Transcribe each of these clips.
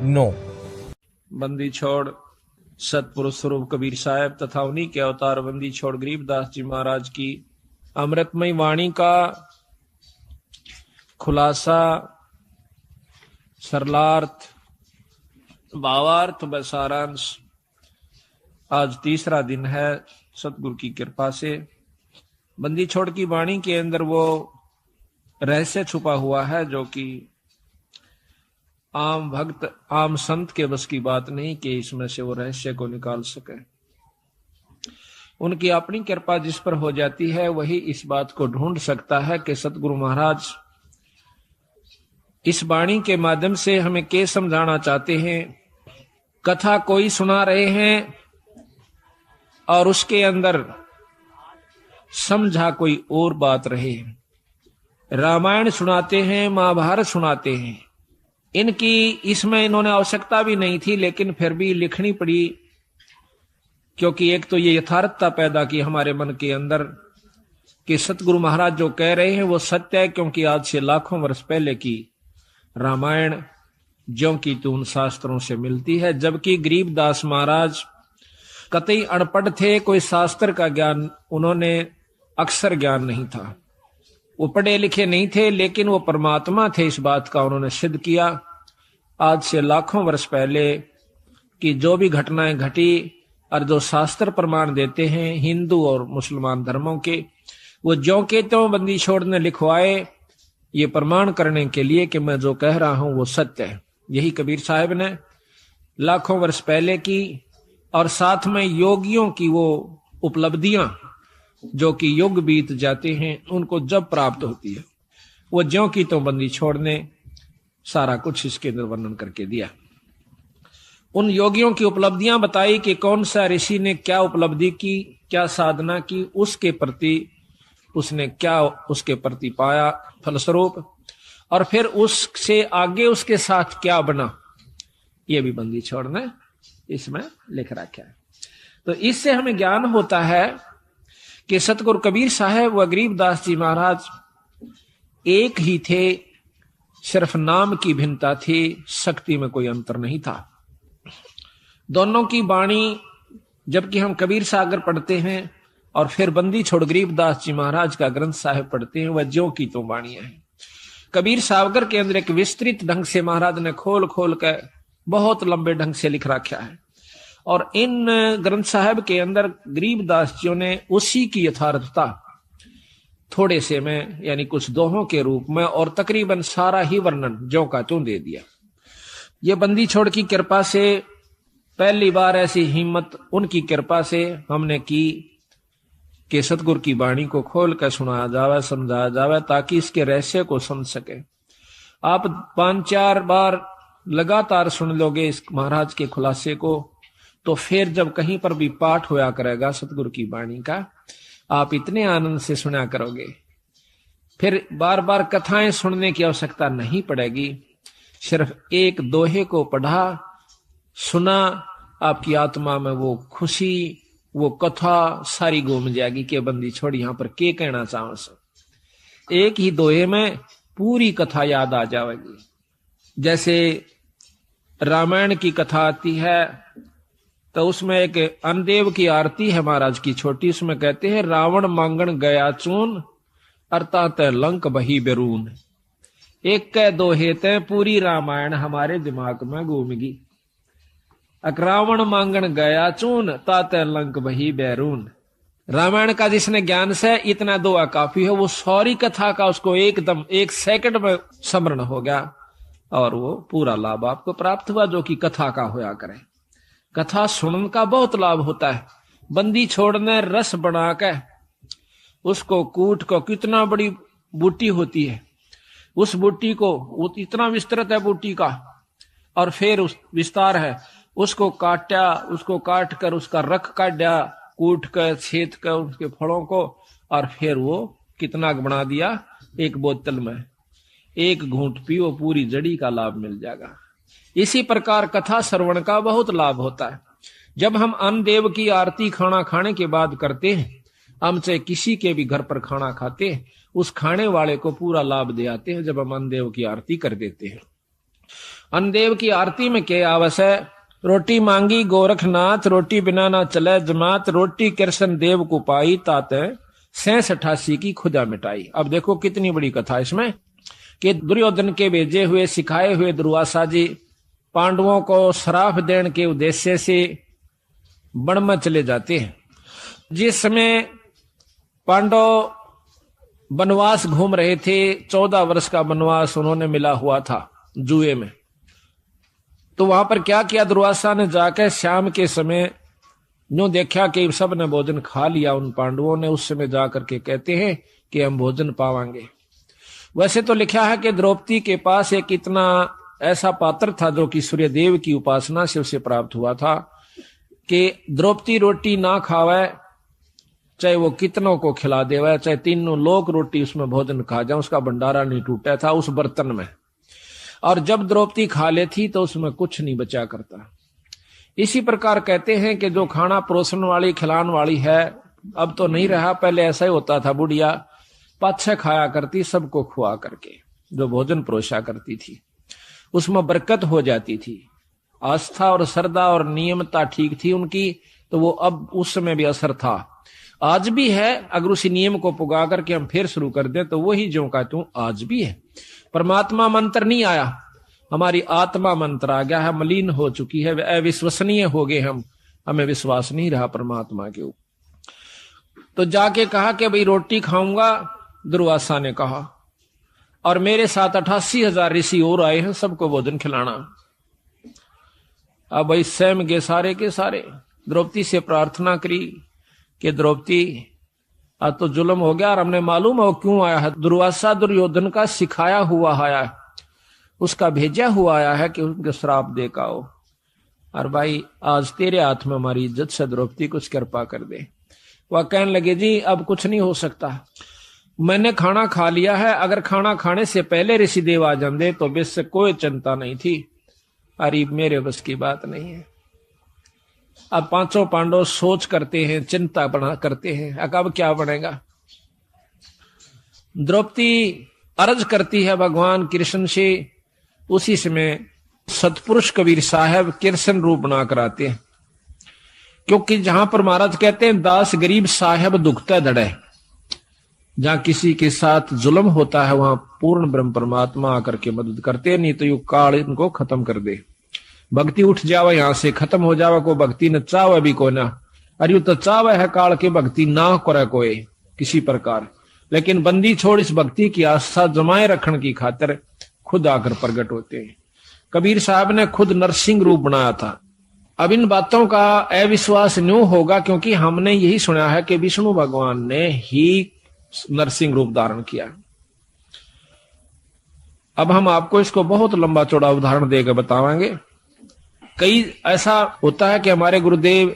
No. बंदी छोड़ सतपुरुष स्वरूप कबीर साहब तथा उन्हीं के अवतार बंदी छोड़ गरीबदास जी महाराज की अमृतमय वाणी का खुलासा, सरलार्थ, भावार्थ व सारांश आज तीसरा दिन है सतगुरु की कृपा से। बंदी छोड़ की वाणी के अंदर वो रहस्य छुपा हुआ है जो कि आम भक्त आम संत के बस की बात नहीं कि इसमें से वो रहस्य को निकाल सके। उनकी अपनी कृपा जिस पर हो जाती है वही इस बात को ढूंढ सकता है कि सतगुरु महाराज इस वाणी के माध्यम से हमें क्या समझाना चाहते हैं। कथा कोई सुना रहे हैं और उसके अंदर समझा कोई और बात रहे। रामायण सुनाते हैं, महाभारत सुनाते हैं, इनकी इसमें इन्होंने आवश्यकता भी नहीं थी, लेकिन फिर भी लिखनी पड़ी क्योंकि एक तो ये यथार्थता पैदा की हमारे मन के अंदर कि सतगुरु महाराज जो कह रहे हैं वो सत्य है, क्योंकि आज से लाखों वर्ष पहले की रामायण ज्यों की त्यों उन शास्त्रों से मिलती है। जबकि गरीबदास महाराज कतई अनपढ़ थे, कोई शास्त्र का ज्ञान उन्होंने अक्षर ज्ञान नहीं था, वो पढ़े लिखे नहीं थे, लेकिन वो परमात्मा थे, इस बात का उन्होंने सिद्ध किया। आज से लाखों वर्ष पहले की जो भी घटनाएं घटी और जो शास्त्र प्रमाण देते हैं हिंदू और मुसलमान धर्मों के, वो ज्यों के त्यों बंदी छोड़ ने लिखवाए, ये प्रमाण करने के लिए कि मैं जो कह रहा हूं वो सत्य है। यही कबीर साहब ने लाखों वर्ष पहले की और साथ में योगियों की वो उपलब्धियां जो कि युग बीत जाते हैं उनको जब प्राप्त होती है, वो ज्यों की तो बंदी छोड़ने सारा कुछ इसके अंदर वर्णन करके दिया। उन योगियों की उपलब्धियां बताई कि कौन सा ऋषि ने क्या उपलब्धि की, क्या साधना की, उसके प्रति उसने क्या उसके प्रति पाया फलस्वरूप, और फिर उससे आगे उसके साथ क्या बना, ये भी बंदी छोड़ ने इसमें लिख रखा है। तो इससे हमें ज्ञान होता है कि सतगुरु कबीर साहब व गरीबदास जी महाराज एक ही थे, सिर्फ नाम की भिन्नता थी, शक्ति में कोई अंतर नहीं था। दोनों की वाणी जबकि हम कबीर सागर पढ़ते हैं और फिर बंदी छोड़ गरीबदास जी महाराज का ग्रंथ साहिब पढ़ते हैं, वह ज्यों की तो वाणियां हैं। कबीर सागर के अंदर एक विस्तृत ढंग से महाराज ने खोल खोल कर बहुत लंबे ढंग से लिख रखा है, और इन ग्रंथ साहब के अंदर गरीबदास जी ने उसी की यथार्थता थोड़े से में यानी कुछ दोहों के रूप में और तकरीबन सारा ही वर्णन ज्यों का त्यों दे दिया। ये बंदी छोड़ की कृपा से पहली बार ऐसी हिम्मत उनकी कृपा से हमने की कि सतगुरु की वाणी को खोल कर सुनाया जावे, समझाया जावे, ताकि इसके रहस्य को समझ सके। आप 5-4 बार लगातार सुन लोगे इस महाराज के खुलासे को, तो फिर जब कहीं पर भी पाठ होया करेगा सतगुरु की वाणी का, आप इतने आनंद से सुना करोगे, फिर बार बार कथाएं सुनने की आवश्यकता नहीं पड़ेगी। सिर्फ एक दोहे को पढ़ा सुना, आपकी आत्मा में वो खुशी, वो कथा सारी घूम जाएगी कि बंदी छोड़ यहां पर क्या कहना चाहो सो। एक ही दोहे में पूरी कथा याद आ जाएगी। जैसे रामायण की कथा आती है तो उसमें एक अनदेव की आरती है महाराज की छोटी, उसमें कहते हैं रावण मांगण गया चून अर्थात लंक बही बेरून। एक कह दो हेते पूरी रामायण हमारे दिमाग में घूमगी। रावण मांगण गया चून तात लंक बही बैरून। रामायण का जिसने ज्ञान से इतना दुआ काफी है, वो सारी कथा का उसको एकदम 1 सेकंड में स्मरण हो गया और वो पूरा लाभ आपको प्राप्त हुआ जो कि कथा का होया करे। कथा सुनने का बहुत लाभ होता है। बंदी छोड़ने रस बना के उसको कूट को, कितना बड़ी बूटी होती है, उस बूटी को वो इतना विस्तृत है बूटी का, और फिर उस विस्तार है, उसको काटा, उसको काट कर उसका रख काटा, कूट कर छेद कर उसके फलों को, और फिर वो कितना बना दिया, एक बोतल में 1 घूंट पियो, पूरी जड़ी का लाभ मिल जाएगा। इसी प्रकार कथा श्रवण का बहुत लाभ होता है। जब हम अन्न देव की आरती खाना खाने के बाद करते हैं, हम चाहे किसी के भी घर पर खाना खाते हैं, उस खाने वाले को पूरा लाभ दे आते हैं जब हम अन्न देव की आरती कर देते हैं। अनदेव की आरती में के आवस है, रोटी मांगी गोरखनाथ, रोटी बिना ना चले जमात, रोटी कृष्ण देव को पाई, ताते 86 की खुदा मिटाई। अब देखो कितनी बड़ी कथा इसमें, कि दुर्योधन के भेजे हुए सिखाए हुए दुर्वासा जी पांडवों को श्राप देने के उद्देश्य से वन में चले जाते हैं। जिस समय पांडव वनवास घूम रहे थे, 14 वर्ष का वनवास उन्होंने मिला हुआ था जुए में, तो वहां पर क्या किया दुर्वासा ने, जाकर शाम के समय यूं देखा कि सब ने भोजन खा लिया उन पांडवों ने, उस समय जाकर के कहते हैं कि हम भोजन पावांगे। वैसे तो लिखा है कि द्रौपदी के पास एक इतना ऐसा पात्र था जो कि सूर्यदेव की उपासना से उसे प्राप्त हुआ था, कि द्रौपदी रोटी ना खावे चाहे वो कितनों को खिला देवे, चाहे तीनों लोग रोटी उसमें भोजन खा जाए, उसका भंडारा नहीं टूटा था उस बर्तन में। और जब द्रौपदी खा लेती तो उसमें कुछ नहीं बचा करता। इसी प्रकार कहते हैं कि जो खाना परोसन वाली खिलान वाली है, अब तो नहीं रहा, पहले ऐसा ही होता था, बुढ़िया पाछे खाया करती सबको खुआ करके, जो भोजन परोसा करती थी उसमें बरकत हो जाती थी। आस्था और श्रद्धा और नियमता ठीक थी उनकी, तो वो अब उस समय भी असर था, आज भी है। अगर उसी नियम को पुगा करके हम फिर शुरू कर दें तो वही जो का तू आज भी है। परमात्मा मंत्र नहीं आया, हमारी आत्मा मंत्र आ गया है, मलिन हो चुकी है, अविश्वसनीय हो गए हम, हमें विश्वास नहीं रहा परमात्मा के ऊपर। तो जाके कहा कि भाई रोटी खाऊंगा, दुर्वासा ने कहा, और मेरे साथ 88,000 ऋषि और आए हैं, सबको भोजन खिलाना। अब भाई स्वयं के सारे द्रौपदी से प्रार्थना करी कि द्रौपदी आज तो जुल्म हो गया और हमने मालूम हो क्यों आया है। दुर्वासा दुर्योधन का सिखाया हुआ आया है, उसका भेजा हुआ आया है कि उनके श्राप दे का हो, और भाई आज तेरे हाथ में हमारी इज्जत से द्रौपदी कुछ कृपा कर दे। वह कहने लगे जी अब कुछ नहीं हो सकता, मैंने खाना खा लिया है, अगर खाना खाने से पहले ऋषिदेव आ जाते तो बेस से कोई चिंता नहीं थी, अरे मेरे बस की बात नहीं है। अब पांचों पांडव सोच करते हैं, चिंता बना करते हैं, अब क्या बनेगा। द्रौपदी अर्ज करती है भगवान कृष्ण से। उसी समय सतपुरुष कबीर साहब कृष्ण रूप बना कर आते हैं, क्योंकि जहां पर महाराज कहते हैं दास गरीब साहब दुखता धड़े, जहां किसी के साथ जुल्म होता है वहां पूर्ण ब्रह्म परमात्मा आकर के मदद करते, नहीं तो यू काल इनको खत्म कर दे। भक्ति उठ जावे, यहां से खत्म हो जावे, को भक्ति न चावे भी को ना, अरे तो चावे है काल के भक्ति ना करे कोई किसी प्रकार, लेकिन बंदी छोड़ इस भक्ति की आस्था जमाए रखने की खातिर खुद आकर प्रकट होते हैं। कबीर साहब ने खुद नरसिंह रूप बनाया था। अब इन बातों का अविश्वास न्यों होगा क्योंकि हमने यही सुना है कि विष्णु भगवान ने ही नरसिंह रूप धारण किया। अब हम आपको इसको बहुत लंबा चौड़ा उदाहरण देकर बताएंगे। कई ऐसा होता है कि हमारे गुरुदेव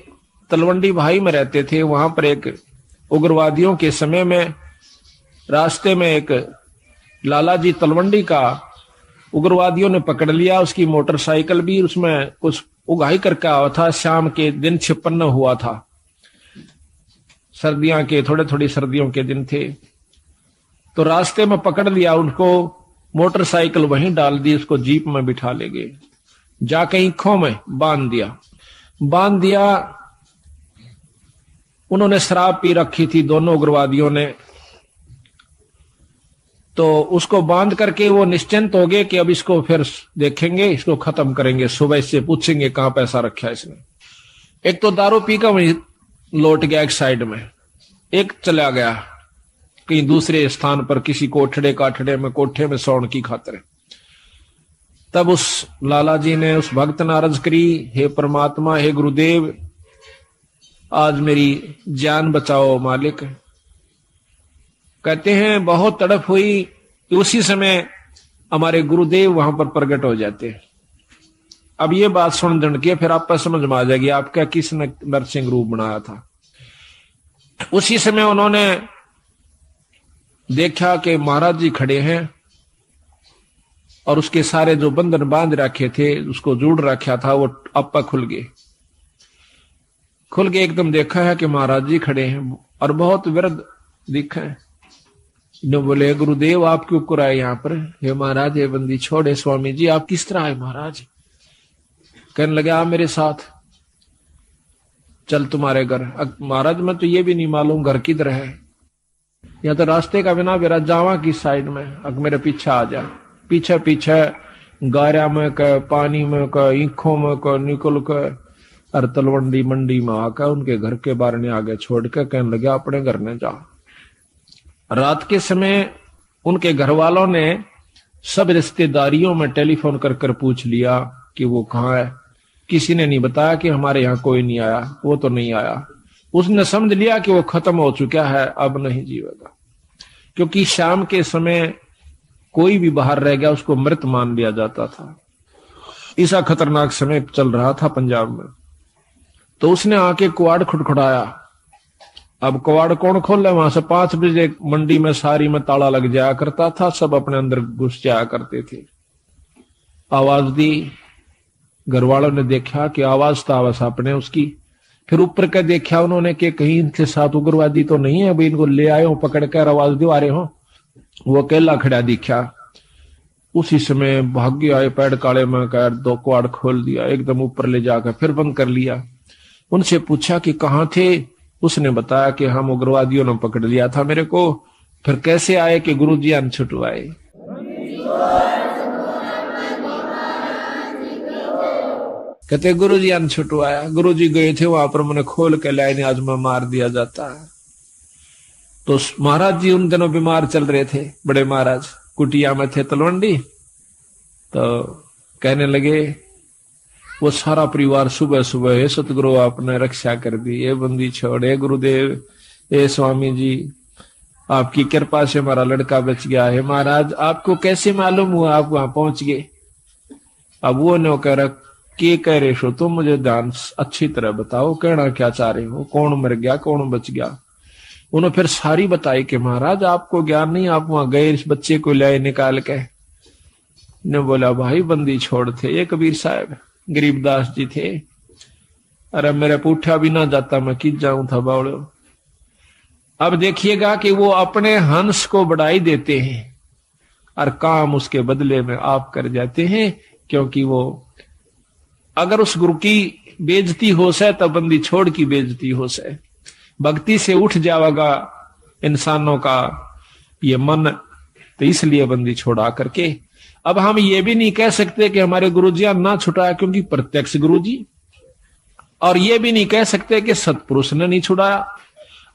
तलवंडी भाई में रहते थे, वहां पर एक उग्रवादियों के समय में रास्ते में एक लाला जी तलवंडी का उग्रवादियों ने पकड़ लिया, उसकी मोटरसाइकिल भी, उसमें कुछ उगाही करके आया था, शाम के दिन 56 हुआ था, सर्दियां के थोड़ी सर्दियों के दिन थे, तो रास्ते में पकड़ लिया उनको, मोटरसाइकिल वहीं डाल दी, उसको जीप में बिठा ले गए, जाके ईंखों में बांध दिया। उन्होंने शराब पी रखी थी दोनों उग्रवादियों ने, तो उसको बांध करके वो निश्चिंत हो गए कि अब इसको फिर देखेंगे, इसको खत्म करेंगे, सुबह से पूछेंगे कहां पैसा रखा है इसने। एक तो दारू पी कर वहीं लौट गया एक साइड में, एक चला गया कहीं दूसरे स्थान पर किसी कोठड़े काठड़े में, कोठे में सौण की खातिर। तब उस लाला जी ने उस भक्त ने अर्ज करी, हे परमात्मा, हे गुरुदेव, आज मेरी जान बचाओ मालिक। कहते हैं बहुत तड़प हुई, उसी समय हमारे गुरुदेव वहां पर प्रकट हो जाते हैं। अब ये बात सुन दंड के फिर आप पर समझ में आ जाएगी आपका किसने नरसिंह रूप बनाया था। उसी समय उन्होंने देखा कि महाराज जी खड़े हैं और उसके सारे जो बंधन बांध रखे थे, उसको जोड़ रखा था, वो आपा खुल गए। एकदम देखा है कि महाराज जी खड़े हैं और बहुत विरध दिखे। ने बोले गुरुदेव आप क्यों कुराए यहाँ पर? हे महाराज ये बंदी छोड़े स्वामी जी आप किस तरह है महाराज? कहने लगे आ मेरे साथ चल तुम्हारे घर। महाराज मैं तो ये भी नहीं मालूम घर किधर है, या तो रास्ते का बिना मेरा जावा की साइड में, अब मेरे पीछे आ जा। पीछे पीछे गारा में का पानी में का ईखों में का निकल कर और तलवंडी मंडी में आकर उनके घर के बारे ने आगे छोड़ के कहने लगे अपने घर में जा। रात के समय उनके घर वालों ने सब रिश्तेदारियों में टेलीफोन कर कर पूछ लिया कि वो कहाँ है। किसी ने नहीं बताया कि हमारे यहाँ कोई नहीं आया, वो तो नहीं आया। उसने समझ लिया कि वो खत्म हो चुका है, अब नहीं जीवेगा, क्योंकि शाम के समय कोई भी बाहर रह गया उसको मृत मान लिया जाता था। ऐसा खतरनाक समय चल रहा था पंजाब में। तो उसने आके कुआड़ खुटखुटाया। अब कुआड़ कौन खोले? वहां से 5 बजे मंडी में सारी में ताला लग जाया करता था, सब अपने अंदर घुस जाया करते थे। आवाज दी, घर वालों ने देखा कि आवाज तो आवाज अपने उसकी। फिर ऊपर का देखा उन्होंने कि कहीं इनके साथ उग्रवादी तो नहीं है, अभी इनको ले आए हो पकड़ कर आवाज दिवा रहे हो। वो अकेला खड़ा दिखा। उसी समय भाग्य आए पैड काले में कर 2 कुआड़ खोल दिया, एकदम ऊपर ले जाकर फिर बंद कर लिया। उनसे पूछा कि कहाँ थे? उसने बताया कि हम उग्रवादियों ने पकड़ लिया था मेरे को। फिर कैसे आए? कि गुरुजी अन छुटवाए। कहते गुरुजी अन छुटवाया। गुरुजी गए थे वहां पर, मैंने खोल के लाइन आज में मार दिया जाता है। तो महाराज जी उन दिनों बीमार चल रहे थे, बड़े महाराज कुटिया में थे तलवंडी। तो कहने लगे वो सारा परिवार सुबह सुबह हे सतगुरु आपने रक्षा कर दी, ये बंदी छोड़े गुरुदेव, ए स्वामी जी आपकी कृपा से हमारा लड़का बच गया है। महाराज आपको कैसे मालूम हुआ आप वहां पहुंच गए? अब वो न कह रहा के कह रहे हो तुम, मुझे ध्यान अच्छी तरह बताओ, कहना क्या चाह रहे हो, कौन मर गया कौन बच गया? उन्होंने फिर सारी बताई कि महाराज आपको ज्ञान नहीं, आप वहां गए इस बच्चे को लाए निकाल के। ने बोला भाई बंदी छोड़ थे ये कबीर साहब, गरीबदास जी थे। अरे मेरे पूठा भी ना जाता मैं किस जाऊं था बावड़ो। अब देखिएगा कि वो अपने हंस को बढ़ाई देते हैं और काम उसके बदले में आप कर जाते हैं, क्योंकि वो अगर उस गुरु की बेइज्जती हो से तब बंदी छोड़ की बेइज्जती हो से। भक्ति से उठ जाएगा इंसानों का ये मन, तो इसलिए बंदी छोड़ा करके। अब हम ये भी नहीं कह सकते कि हमारे गुरुजी ना छुड़ाया, क्योंकि प्रत्यक्ष गुरुजी, और ये भी नहीं कह सकते कि सतपुरुष ने नहीं छुड़ाया।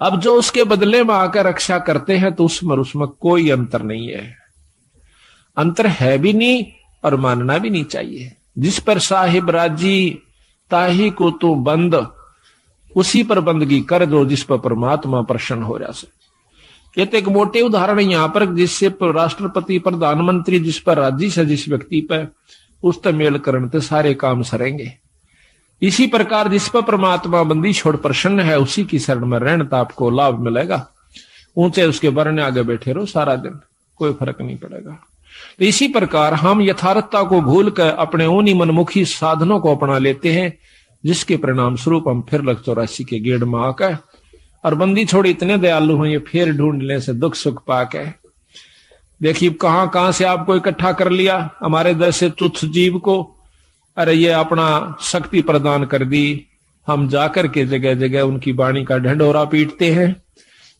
अब जो उसके बदले में आकर रक्षा करते हैं तो उसमें कोई अंतर नहीं है, अंतर है भी नहीं और मानना भी नहीं चाहिए। जिस पर साहिब राजी ताही को तू बंद, उसी पर बंदगी कर दो जिस पर परमात्मा प्रसन्न हो रहा से। ये तो एक मोटे उदाहरण है यहाँ पर, जिससे राष्ट्रपति प्रधानमंत्री जिस पर राजी से जिस व्यक्ति पर उस पर मेल करने तो सारे काम सरेंगे। इसी प्रकार जिस पर परमात्मा बंदी छोड़ प्रसन्न है उसी की शरण में रहने तो आपको लाभ मिलेगा। ऊंचे उसके बरने आगे बैठे रहो सारा दिन, कोई फर्क नहीं पड़ेगा। तो इसी प्रकार हम यथार्थता को भूल कर अपने उन्हीं मनमुखी साधनों को अपना लेते हैं, जिसके परिणाम स्वरूप हम फिर 84 के गेड़ में आकर और बंदी छोड़ी इतने दयालु हैं, ये फिर ढूंढने से दुख सुख पाके देखिए कहां कहां से आपको इकट्ठा कर लिया, हमारे दर से तुच्छ जीव को। अरे ये अपना शक्ति प्रदान कर दी, हम जाकर के जगह जगह उनकी वाणी का ढंढोरा पीटते हैं,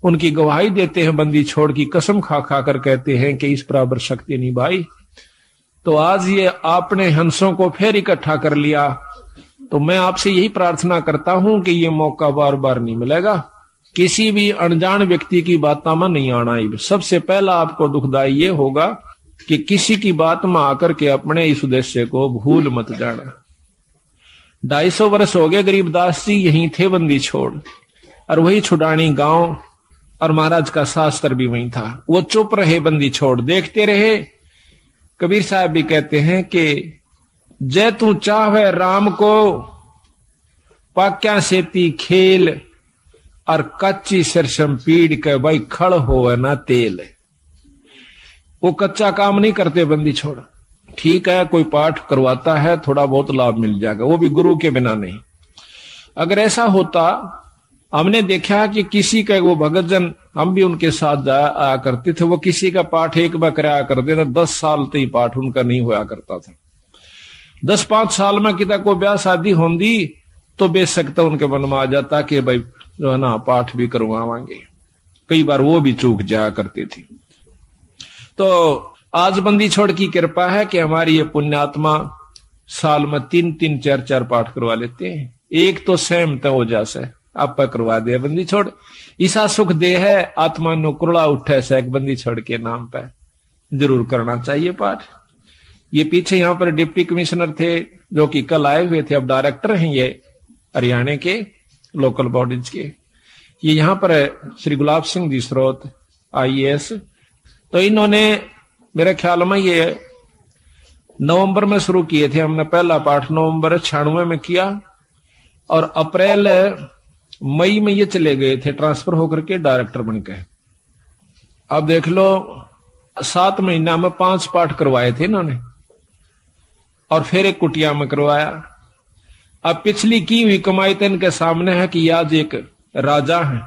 उनकी गवाही देते हैं, बंदी छोड़ की कसम खा खा कर कहते हैं कि इस बराबर शक्ति नहीं भाई। तो आज ये आपने हंसों को फिर इकट्ठा कर लिया, तो मैं आपसे यही प्रार्थना करता हूं कि ये मौका बार बार नहीं मिलेगा। किसी भी अनजान व्यक्ति की बातों में नहीं आना। सबसे पहला आपको दुखदाई ये होगा कि किसी की बात में आकर के अपने इस उद्देश्य को भूल मत जाना। 250 वर्ष हो गए गरीबदास जी यहीं थे बंदी छोड़, और वही छुड़ानी गांव और महाराज का शास्त्र भी वहीं था। वो चुप रहे, बंदी छोड़ देखते रहे। कबीर साहब भी कहते हैं कि जय तू चाहे राम को पाक्या सेती खेल, और कच्ची सरसम पीड़ के भाई खड़ होवे ना तेल। वो कच्चा काम नहीं करते बंदी छोड़। ठीक है कोई पाठ करवाता है, थोड़ा बहुत लाभ मिल जाएगा, वो भी गुरु के बिना नहीं। अगर ऐसा होता हमने देखा कि किसी का वो भगत जन, हम भी उनके साथ आया करते थे, वो किसी का पाठ एक बार कराया करते थे, 10 साल तक पाठ उनका नहीं हुआ करता था। 10-5 साल में किता को ब्याह शादी होंगी तो बेशक तो उनके मन में आ जाता कि भाई जो है ना पाठ भी करवावांगे। कई बार वो भी चूक जाया करती थी। तो आज बंदी छोड़ की कृपा है कि हमारी ये पुण्यात्मा साल में 3-3, 4-4 पाठ करवा लेते हैं। एक तो सहमत हो जासे आप करवा दे बंदी छोड़, ईसा सुख दे है आत्मा नो कुरड़ा उठे से एक बंदी छोड़ के नाम पे जरूर करना चाहिए पाठ। ये पीछे यहाँ पर डिप्टी कमिश्नर थे जो कि कल आए हुए थे, अब डायरेक्टर हैं ये हरियाणा के लोकल बॉडीज के। ये यहाँ पर श्री गुलाब सिंह जी स्रोत IAS, तो इन्होंने मेरे ख्याल में ये नवंबर में शुरू किए थे। हमने पहला पाठ नवंबर 96 में किया और अप्रैल मई में ये चले गए थे ट्रांसफर होकर के डायरेक्टर बनकर। अब देख लो 7 महीना में 5 पाठ करवाए थे इन्होंने और फिर एक कुटिया में करवाया। अब पिछली की हुई कमाई तो इनके सामने है कि आज एक राजा है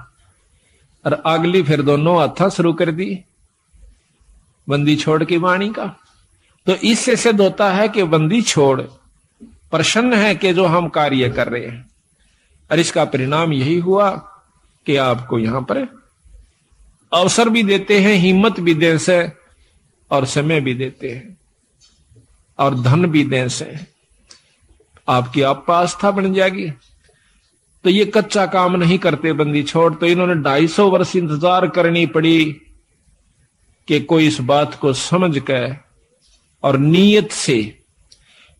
और अगली फिर दोनों हाथा शुरू कर दी बंदी छोड़ की वाणी का। तो इससे सिद्ध होता है कि बंदी छोड़ प्रसन्न है कि जो हम कार्य कर रहे हैं, और इसका परिणाम यही हुआ कि आपको यहां पर अवसर भी देते हैं, हिम्मत भी दें से और समय भी देते हैं और धन भी दें से आपकी आप आस्था बन जाएगी। तो ये कच्चा काम नहीं करते बंदी छोड़। तो इन्होंने 250 वर्ष इंतजार करनी पड़ी कि कोई इस बात को समझ के और नीयत से,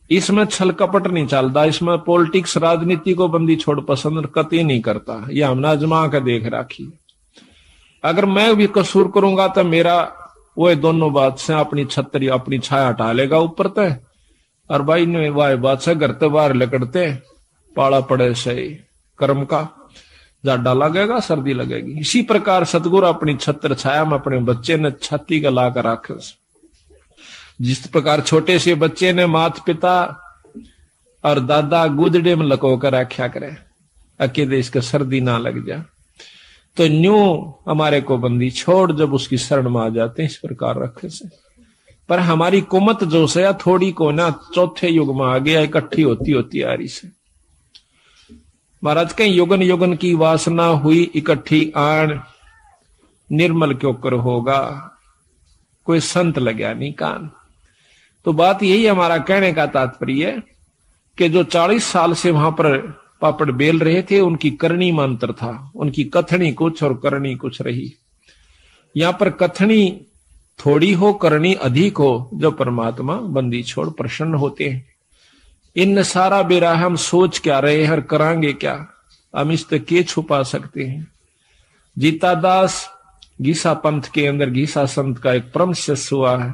इसमें छल कपट नहीं चलता, इसमें पॉलिटिक्स राजनीति को बंदी छोड़ पसंद कतई नहीं करता। यह हमने आजमा के देख राखी। अगर मैं भी कसूर करूंगा तो मेरा वो दोनों बात से अपनी छतरी अपनी छाया हटा लेगा ऊपर तय, और भाई ने वाह बात से घर ते बाहर लकड़ते पाला पड़े से कर्म का जाडा लगेगा, सर्दी लगेगी। इसी प्रकार सतगुरु अपनी छत्र छाया में अपने बच्चे ने छाती का ला कर रखे। जिस प्रकार छोटे से बच्चे ने माता पिता और दादा गुदड़े में लको कर रखा करे अकेले इसका सर्दी ना लग जा, तो न्यू हमारे को बंदी छोड़ जब उसकी शरण में आ जाते हैं इस प्रकार रखे से। पर हमारी कुमत जो से थोड़ी को ना चौथे युग में आ गया, इकट्ठी होती होती आ रही से। महाराज कहीं युगन युगन की वासना हुई इकट्ठी आन, निर्मल क्यों कर होगा कोई संत लग्या नहीं कान। तो बात यही हमारा कहने का तात्पर्य है कि जो 40 साल से वहां पर पापड़ बेल रहे थे उनकी करनी में अंतर था, उनकी कथनी कुछ और करनी कुछ रही। यहां पर कथनी थोड़ी हो करनी अधिक हो, जो परमात्मा बंदी छोड़ प्रसन्न होते हैं। इन सारा बेरा हम सोच क्या रहे हैं और करांगे क्या, हम इस तक के छुपा सकते हैं। जीता दास गीसा पंथ के अंदर गीसा संत का एक परम शिष्य हुआ है।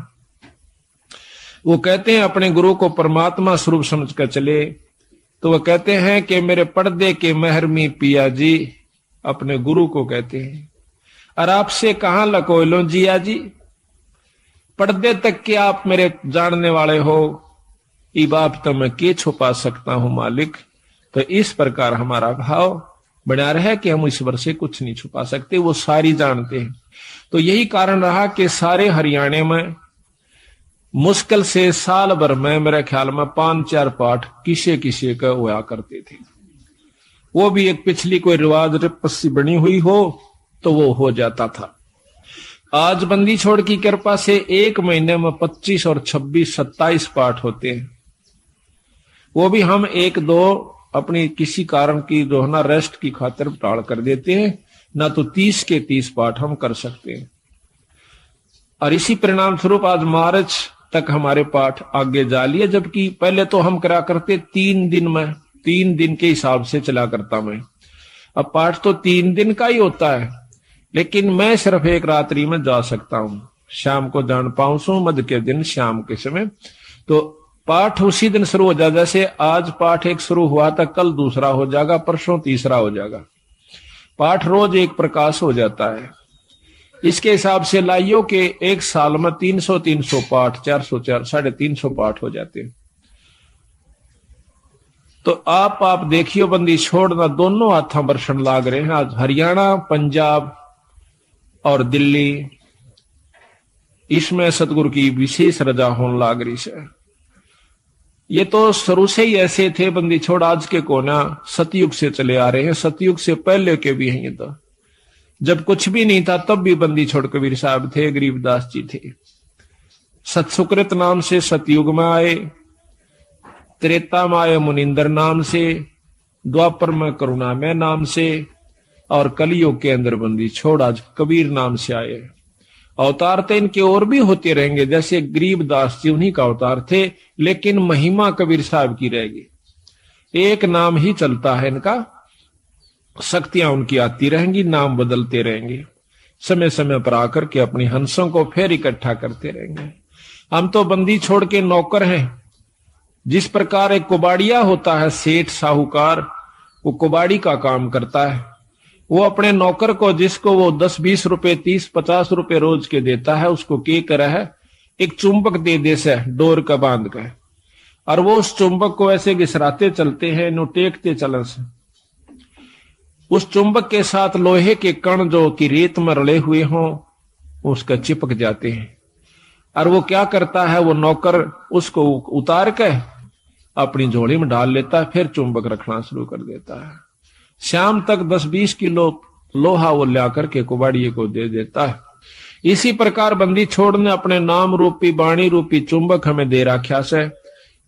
वो कहते हैं अपने गुरु को परमात्मा स्वरूप समझ कर चले। तो वो कहते हैं कि मेरे पर्दे के महरमी पिया जी, अपने गुरु को कहते हैं, और आपसे कहां लको लो जिया जी, पर्दे तक के आप मेरे जानने वाले हो, ई बाप तो मैं के छुपा सकता हूं मालिक। तो इस प्रकार हमारा भाव बना रहे कि हम ईश्वर से कुछ नहीं छुपा सकते, वो सारी जानते हैं। तो यही कारण रहा कि सारे हरियाणा में मुश्किल से साल भर में मेरे ख्याल में 5-4 पाठ किसे किसे का हुआ करते थे। वो भी एक पिछली कोई रिवाज रिपस्सी बनी हुई हो तो वो हो जाता था। आज बंदी छोड़ की कृपा से एक महीने में 25 और 26, 27 पाठ होते हैं। वो भी हम 1-2 अपनी किसी कारण की जो है ना रेस्ट की खातिर टाल कर देते हैं, ना तो 30 के 30 पाठ हम कर सकते हैं। और इसी परिणाम स्वरूप आज मार्च तक हमारे पाठ आगे जा लिए, जबकि पहले तो हम करा करते 3 दिन में, 3 दिन के हिसाब से चला करता मैं। अब पाठ तो 3 दिन का ही होता है, लेकिन मैं सिर्फ एक रात्रि में जा सकता हूं। शाम को जान पाऊं मध्य के दिन शाम के समय, तो पाठ उसी दिन शुरू हो जाए। जैसे आज पाठ एक शुरू हुआ था, कल दूसरा हो जाएगा, परसों तीसरा हो जाएगा। पाठ रोज एक प्रकाश हो जाता है। इसके हिसाब से लाइयो के एक साल में 300 पाठ, 400, 350 पाठ हो जाते हैं। तो आप देखियो बंदी छोड़ना दोनों हाथा बरसन लाग रहे हैं। आज हरियाणा, पंजाब और दिल्ली, इसमें सतगुरु की विशेष रजा होने लाग रही है। ये तो शुरू से ही ऐसे थे बंदी छोड़, आज के कोना सतयुग से चले आ रहे हैं, सतयुग से पहले के भी हैं। ये तो जब कुछ भी नहीं था तब भी बंदी छोड़ कबीर साहब थे, गरीबदास जी थे। सतसुकृत नाम से सतयुग में आए, त्रेता में आए मुनिंदर नाम से, द्वापर में करुणामय नाम से, और कलयुग के अंदर बंदी छोड़ आज कबीर नाम से आए। अवतार तो इनके और भी होते रहेंगे, जैसे गरीबदास जी उन्हीं का अवतार थे, लेकिन महिमा कबीर साहब की रहेगी। एक नाम ही चलता है इनका, शक्तियां उनकी आती रहेंगी, नाम बदलते रहेंगे, समय समय पर आकर के अपनी हंसों को फिर इकट्ठा करते रहेंगे। हम तो बंदी छोड़ के नौकर हैं। जिस प्रकार एक कुबाड़िया होता है, सेठ साहूकार, वो कुबाड़ी का काम करता है। वो अपने नौकर को, जिसको वो 10-20 रुपए 30-50 रुपए रोज के देता है, उसको के कर है एक चुंबक दे दे से डोर का बांध कर, और वो उस चुंबक को ऐसे घिसराते चलते हैं, नो टेकते चलन से उस चुंबक के साथ लोहे के कण जो कि रेत में रले हुए हों उसका चिपक जाते हैं। और वो क्या करता है, वो नौकर उसको उतार के अपनी झोली में डाल लेता है, फिर चुंबक रखना शुरू कर देता है। शाम तक 10-20 किलो लोहा वो ला करके कुबाड़िए को दे देता है। इसी प्रकार बंदी छोड़ ने अपने नाम रूपी वाणी रूपी चुंबक हमें दे रखा से।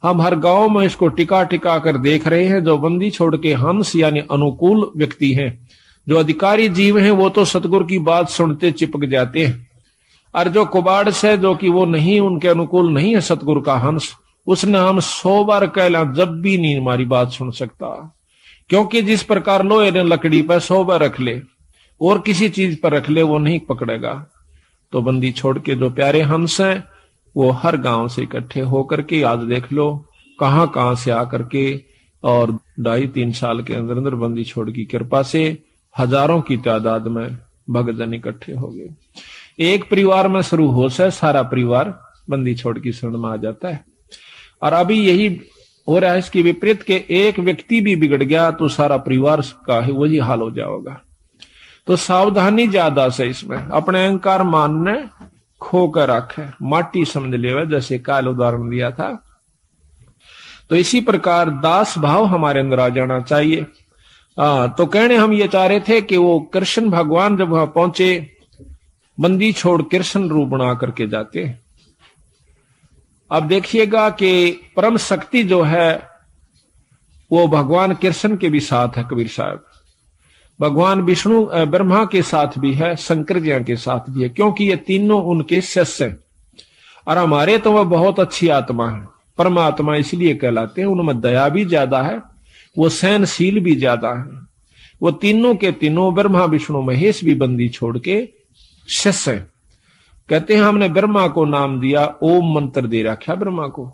हम हर गांव में इसको टिका टिका कर देख रहे हैं। जो बंदी छोड़ के हंस यानी अनुकूल व्यक्ति हैं, जो अधिकारी जीव हैं, वो तो सतगुरु की बात सुनते चिपक जाते हैं। और जो कुबाड़ से, जो कि वो नहीं, उनके अनुकूल नहीं है सतगुरु का हंस, उसने हम 100 बार कहला जब भी नहीं हमारी बात सुन सकता। क्योंकि जिस प्रकार लोहे ने लकड़ी पर 100 बार रख ले और किसी चीज पर रख ले, वो नहीं पकड़ेगा। तो बंदी छोड़ के जो प्यारे हंस हैं, वो हर गांव से इकट्ठे होकर के, आज देख लो कहां कहां से आकर के, और 2.5-3 साल के अंदर अंदर बंदी छोड़ की कृपा से हजारों की तादाद में भक्तजन इकट्ठे हो गए। एक परिवार में शुरू हो से सारा परिवार बंदी छोड़ की शरण में आ जाता है। और अभी यही हो रहा है, इसकी विपरीत के एक व्यक्ति भी बिगड़ गया तो सारा परिवार का ही वही हाल हो जाएगा। तो सावधानी ज्यादा से इसमें, अपने अहंकार मान ने खो कर रखे, माटी समझ ले, जैसे काल उदाहरण दिया था। तो इसी प्रकार दास भाव हमारे अंदर आ जाना चाहिए। तो कहने हम ये चाह रहे थे कि वो कृष्ण भगवान जब वहां पहुंचे, बंदी छोड़ कृष्ण रूप बना करके जाते हैं। अब देखिएगा कि परम शक्ति जो है वो भगवान कृष्ण के भी साथ है कबीर साहब, भगवान विष्णु ब्रह्मा के साथ भी है, शंकर जी के साथ भी है, क्योंकि ये तीनों उनके शिष्य हैं। और हमारे तो वह बहुत अच्छी आत्मा है, परमात्मा इसलिए कहलाते हैं। उनमें दया भी ज्यादा है, वो सहनशील भी ज्यादा है। वो तीनों के तीनों ब्रह्मा विष्णु महेश भी बंदी छोड़ के शिष्य हैं। कहते हैं हमने ब्रह्मा को नाम दिया, ओम मंत्र दे रखा ब्रह्मा को,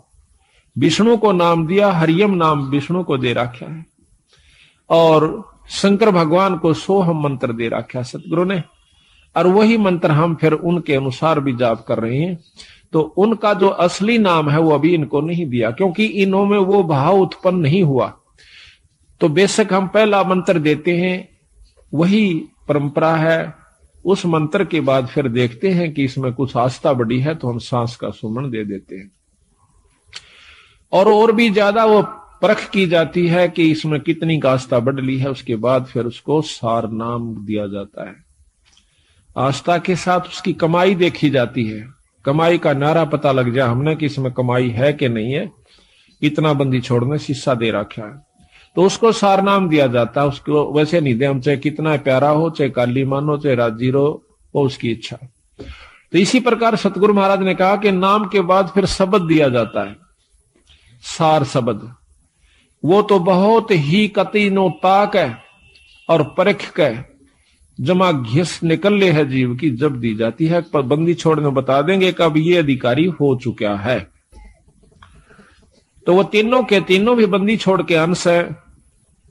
विष्णु को नाम दिया, हरियम नाम विष्णु को दे रखा है, और शंकर भगवान को सोहम मंत्र दे रखा सतगुरु ने। और वही मंत्र हम फिर उनके अनुसार भी जाप कर रहे हैं। तो उनका जो असली नाम है वो अभी इनको नहीं दिया, क्योंकि इन्हों में वो भाव उत्पन्न नहीं हुआ। तो बेशक हम पहला मंत्र देते हैं, वही परंपरा है। उस मंत्र के बाद फिर देखते हैं कि इसमें कुछ आस्था बढ़ी है तो हम सांस का सुमन दे देते हैं, और भी ज्यादा वो परख की जाती है कि इसमें कितनी आस्था बढ़ ली है। उसके बाद फिर उसको सार नाम दिया जाता है। आस्था के साथ उसकी कमाई देखी जाती है, कमाई का नारा पता लग जाए हमने कि इसमें कमाई है कि नहीं है। इतना बंदी छोड़ने शीशा दे रखा है तो उसको सार नाम दिया जाता है। उसको वैसे नहीं दे हम, चाहे कितना प्यारा हो, चाहे काली मानो, चाहे राजी हो, वो उसकी इच्छा। तो इसी प्रकार सतगुरु महाराज ने कहा कि नाम के बाद फिर शब्द दिया जाता है, सार शब्द। वो तो बहुत ही कति नो ताक है और परख के जमा घिस निकल ले है जीव की, जब दी जाती है। पर बंदी छोड़ने बता देंगे कब ये अधिकारी हो चुका है। तो वो तीनों के तीनों भी बंदी छोड़ के अंश है।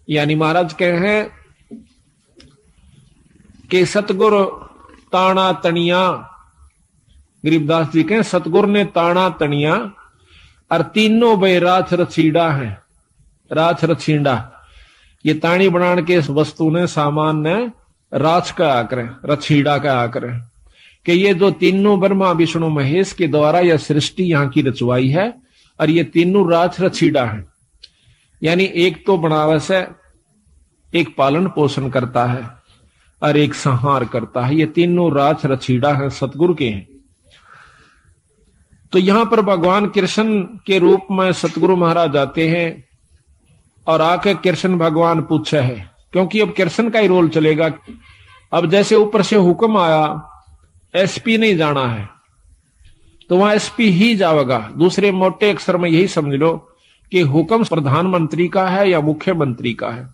यानी महाराज कहे हैं कि सतगुरु ताना तनिया, गरीबदास जी कहें सतगुरु ने ताना तनिया और तीनों बैराथ रसीड़ा है। राछ रछींडा, ये ताणी बनाने के इस वस्तु ने सामान ने राछ का आकर रछीड़ा का आकर कि ये जो तीनों ब्रह्मा विष्णु महेश के द्वारा यह सृष्टि यहाँ की रचवाई है और ये तीनों राछ रछीड़ा है। यानी एक तो बनावस है, एक पालन पोषण करता है और एक संहार करता है। ये तीनों राछ रछीड़ा है, सतगुरु के हैं। तो यहां पर भगवान कृष्ण के रूप में सतगुरु महाराज आते हैं और आके कृष्ण भगवान पूछे है, क्योंकि अब कृष्ण का ही रोल चलेगा। अब जैसे ऊपर से हुक्म आया, एसपी नहीं जाना है तो वहां एसपी ही जाएगा। दूसरे मोटे अक्षर में यही समझ लो कि हुक्म प्रधानमंत्री का है या मुख्यमंत्री का है,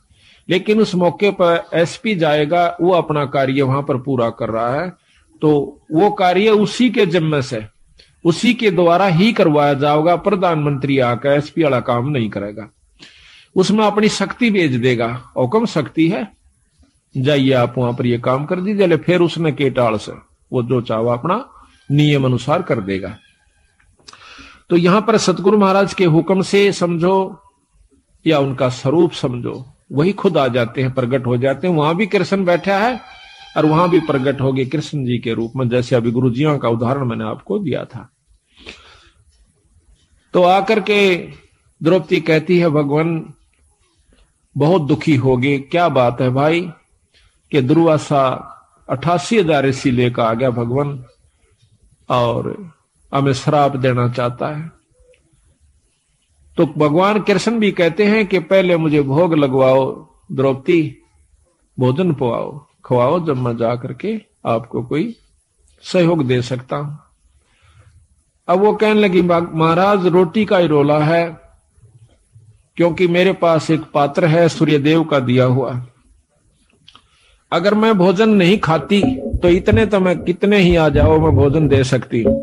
लेकिन उस मौके पर एसपी जाएगा, वो अपना कार्य वहां पर पूरा कर रहा है, तो वो कार्य उसी के जिम्मे से, उसी के द्वारा ही करवाया जाएगा। प्रधानमंत्री आकर एसपी वाला काम नहीं करेगा, उसमें अपनी शक्ति भेज देगा। हुक्म शक्ति है, जाइए आप वहां पर ये काम कर दीजिए, फिर उसने केटाल से वो जो चाहो अपना नियम अनुसार कर देगा। तो यहां पर सतगुरु महाराज के हुक्म से समझो या उनका स्वरूप समझो, वही खुद आ जाते हैं, प्रकट हो जाते हैं। वहां भी कृष्ण बैठा है और वहां भी प्रकट हो गए कृष्ण जी के रूप में, जैसे अभी गुरु जियों का उदाहरण मैंने आपको दिया था। तो आकर के द्रौपदी कहती है, भगवान बहुत दुखी हो गए। क्या बात है भाई? कि दुर्वासा 88,000 ऋषि लेकर आ गया भगवान और हमें श्राप देना चाहता है। तो भगवान कृष्ण भी कहते हैं कि पहले मुझे भोग लगवाओ द्रौपदी, भोजन पवाओ, खवाओ, जब मैं जाकर के आपको कोई सहयोग दे सकता हूं। अब वो कहने लगी, महाराज रोटी का ही रोला है, क्योंकि मेरे पास एक पात्र है सूर्यदेव का दिया हुआ। अगर मैं भोजन नहीं खाती तो इतने तो मैं कितने ही आ जाओ मैं भोजन दे सकती हूं,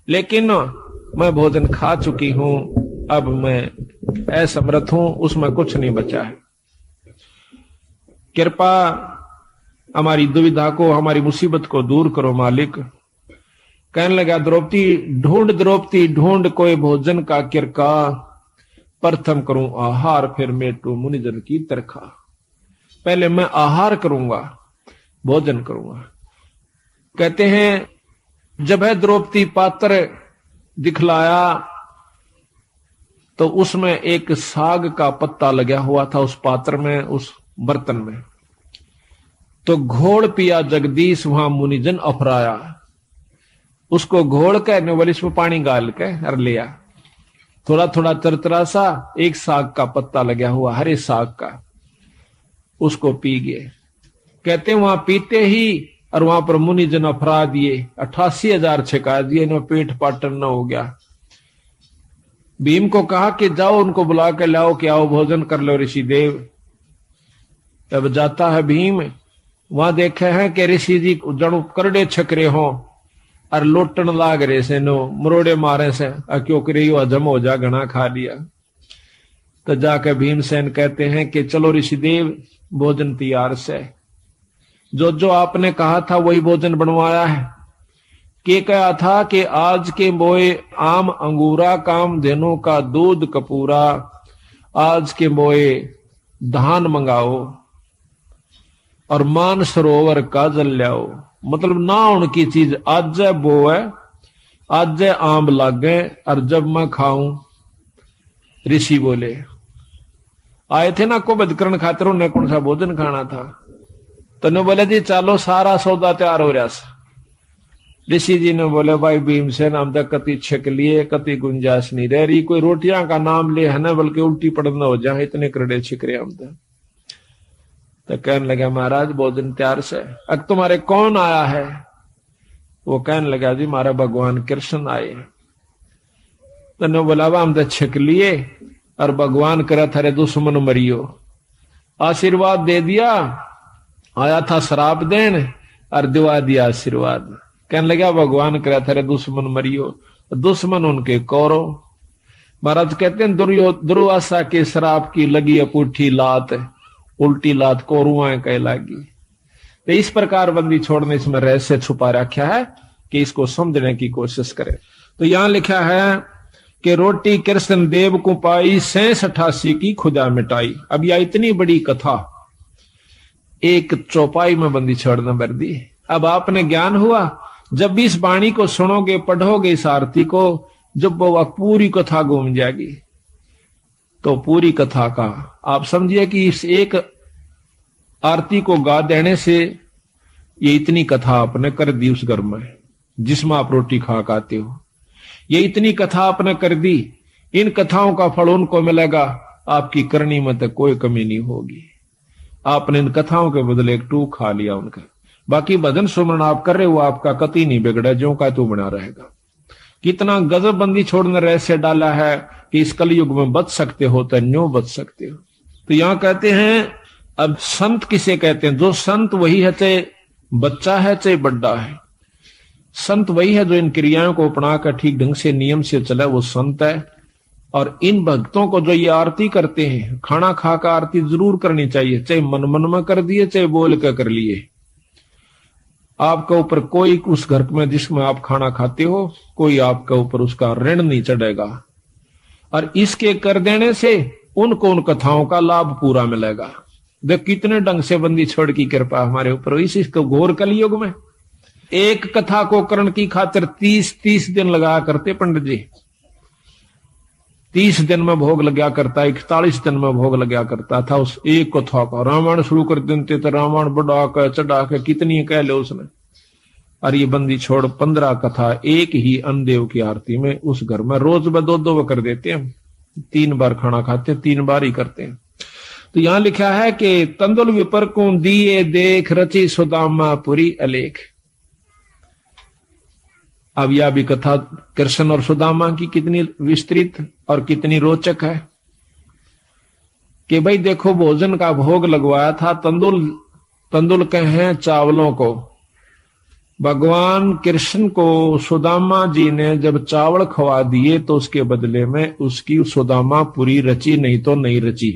लेकिन मैं भोजन खा चुकी हूं, अब मैं असमर्थ हूं, उसमें कुछ नहीं बचा है। कृपा हमारी दुविधा को, हमारी मुसीबत को दूर करो मालिक। कहने लगा द्रौपदी ढूंढ कोई भोजन का किरका, प्रथम करूं आहार फिर मेटू मुनिजन की तरखा। पहले मैं आहार करूंगा, भोजन करूंगा। कहते हैं जब है द्रौपदी पात्र दिखलाया तो उसमें एक साग का पत्ता लगा हुआ था उस पात्र में, उस बर्तन में। तो घोड़ पिया जगदीश वहां मुनिजन अफराया। उसको घोड़ कहने वाले इसमें पानी गाल के हर लिया, थोड़ा थोड़ा तरतरा सा, एक साग का पत्ता लगा हुआ हरे साग का, उसको पी गए। कहते वहां पीते ही और वहां पर मुनिजन अफरा दिए, 88,000 छिका दिए, इन्हें पेट पाटन न हो गया। भीम को कहा कि जाओ उनको बुला के लाओ कि आओ भोजन कर लो ऋषि देव। तब जाता है भीम, वहां देखे हैं कि ऋषि जी जड़ू करड़े छकरे हो और लोटन लाग रहे से, नो मरोड़े मारे से, क्यों करे हजम हो जा, घना खा लिया। तो जाकर भीमसेन कहते हैं कि चलो ऋषिदेव भोजन तैयार से, जो जो आपने कहा था वही भोजन बनवाया है। के कहा था कि आज के मोए आम अंगूरा, काम धेनु का दूध कपूरा, आज के मोए धान मंगाओ और मान सरोवर का जल लाओ। मतलब ना उनकी चीज आज बो है, आज आम लागे और जब मैं खाऊं। ऋषि बोले आए थे ना को बदकरण खातिर, उन्हें कौन सा भोजन खाना था। तो ने बोले जी चलो सारा सौदा तैयार हो रहा। ऋषि जी ने बोले भाई भीमसेन हम तक कति छक लिए, कति गुंजाइश नहीं रह रही, कोई रोटियां का नाम ले है ना, बल्कि उल्टी पड़ना हो जाए, इतने करड़े छिक रहे हम तक। तो कहने लगा महाराज भोजन तैयार से। अब तुम्हारे कौन आया है? वो कहने लगा जी हमारा भगवान कृष्ण आए। तो ने बोला हम तो छिक लिए और भगवान करे थारे दुश्मन मरियो। आशीर्वाद दे दिया, आया था श्राप देन और दिवा दिया आशीर्वाद। कहने लगा भगवान करे थारे दुश्मन मरियो, दुश्मन उनके कौरव। महाराज कहते हैं दुर्वासा के श्राप की लगी अपूठी लात, उल्टी लात कौरुआं कह लागी। तो इस प्रकार बंदी छोड़ने इसमें रहस्य छुपा रखा है कि इसको समझने की कोशिश करें। तो यहां लिखा है कि रोटी कृष्ण देव को पाई 86 की खुदा मिटाई। अब यह इतनी बड़ी कथा एक चौपाई में बंदी छोड़ना भर दी। अब आपने ज्ञान हुआ, जब भी इस वाणी को सुनोगे, पढ़ोगे इस आरती को, जब वो पूरी कथा घूम जाएगी, तो पूरी कथा का आप समझिए कि इस एक आरती को गा देने से ये इतनी कथा आपने कर दी उस घर में जिसमें आप रोटी खा खाते हो। ये इतनी कथा आपने कर दी, इन कथाओं का फल उनको मिलेगा, आपकी करनी में तो कोई कमी नहीं होगी। आपने इन कथाओं के बदले एक टूक खा लिया उनका। बाकी भजन सुमरण आप कर रहे हो, आपका कति नहीं बिगड़ा, जो का तू बना रहेगा। कितना गजब बंदी छोड़ने रहस्य डाला है कि इस कलयुग में बच सकते हो तो न्यों बच सकते हो। तो यहां कहते हैं, अब संत किसे कहते हैं? जो संत वही है, चाहे बच्चा है चाहे बड्डा है। संत वही है जो इन क्रियाओं को अपना कर ठीक ढंग से नियम से चले, वो संत है। और इन भक्तों को जो ये आरती करते हैं, खाना खाकर आरती जरूर करनी चाहिए, चाहे मन में कर दिए चाहे बोल कर कर लिए। आपके ऊपर कोई उस घर में जिसमें आप खाना खाते हो, कोई आपके ऊपर उसका ऋण नहीं चढ़ेगा। और इसके कर देने से उनको उन कथाओं का लाभ पूरा मिलेगा। देख कितने ढंग से बंदी छोड़ की कृपा हमारे ऊपर। इसको घोर कलयुग में एक कथा को करण की खातिर 30 दिन लगा करते पंडित जी। 30 दिन में भोग लगा करता, 41 दिन में भोग लगा करता था उस एक कथा का। रामायण शुरू कर देते तो रामायण बढ़ा कर चढ़ा के कितनी कह ले उसने। और ये बंदी छोड़ 15 कथा एक ही अन्नदेव की आरती में उस घर में रोज में 2 कर देते हैं। 3 बार खाना खाते, 3 बार ही करते हैं। तो यहां लिखा है कि तंदुल विपर को दिए देख रची सुदामा पुरी अलेख। अब यह भी कथा कृष्ण और सुदामा की कितनी विस्तृत और कितनी रोचक है कि भाई देखो, भोजन का भोग लगवाया था, तंदुल कहे चावलों को। भगवान कृष्ण को सुदामा जी ने जब चावल खवा दिए तो उसके बदले में उसकी सुदामा पूरी रची, नहीं तो नहीं रची।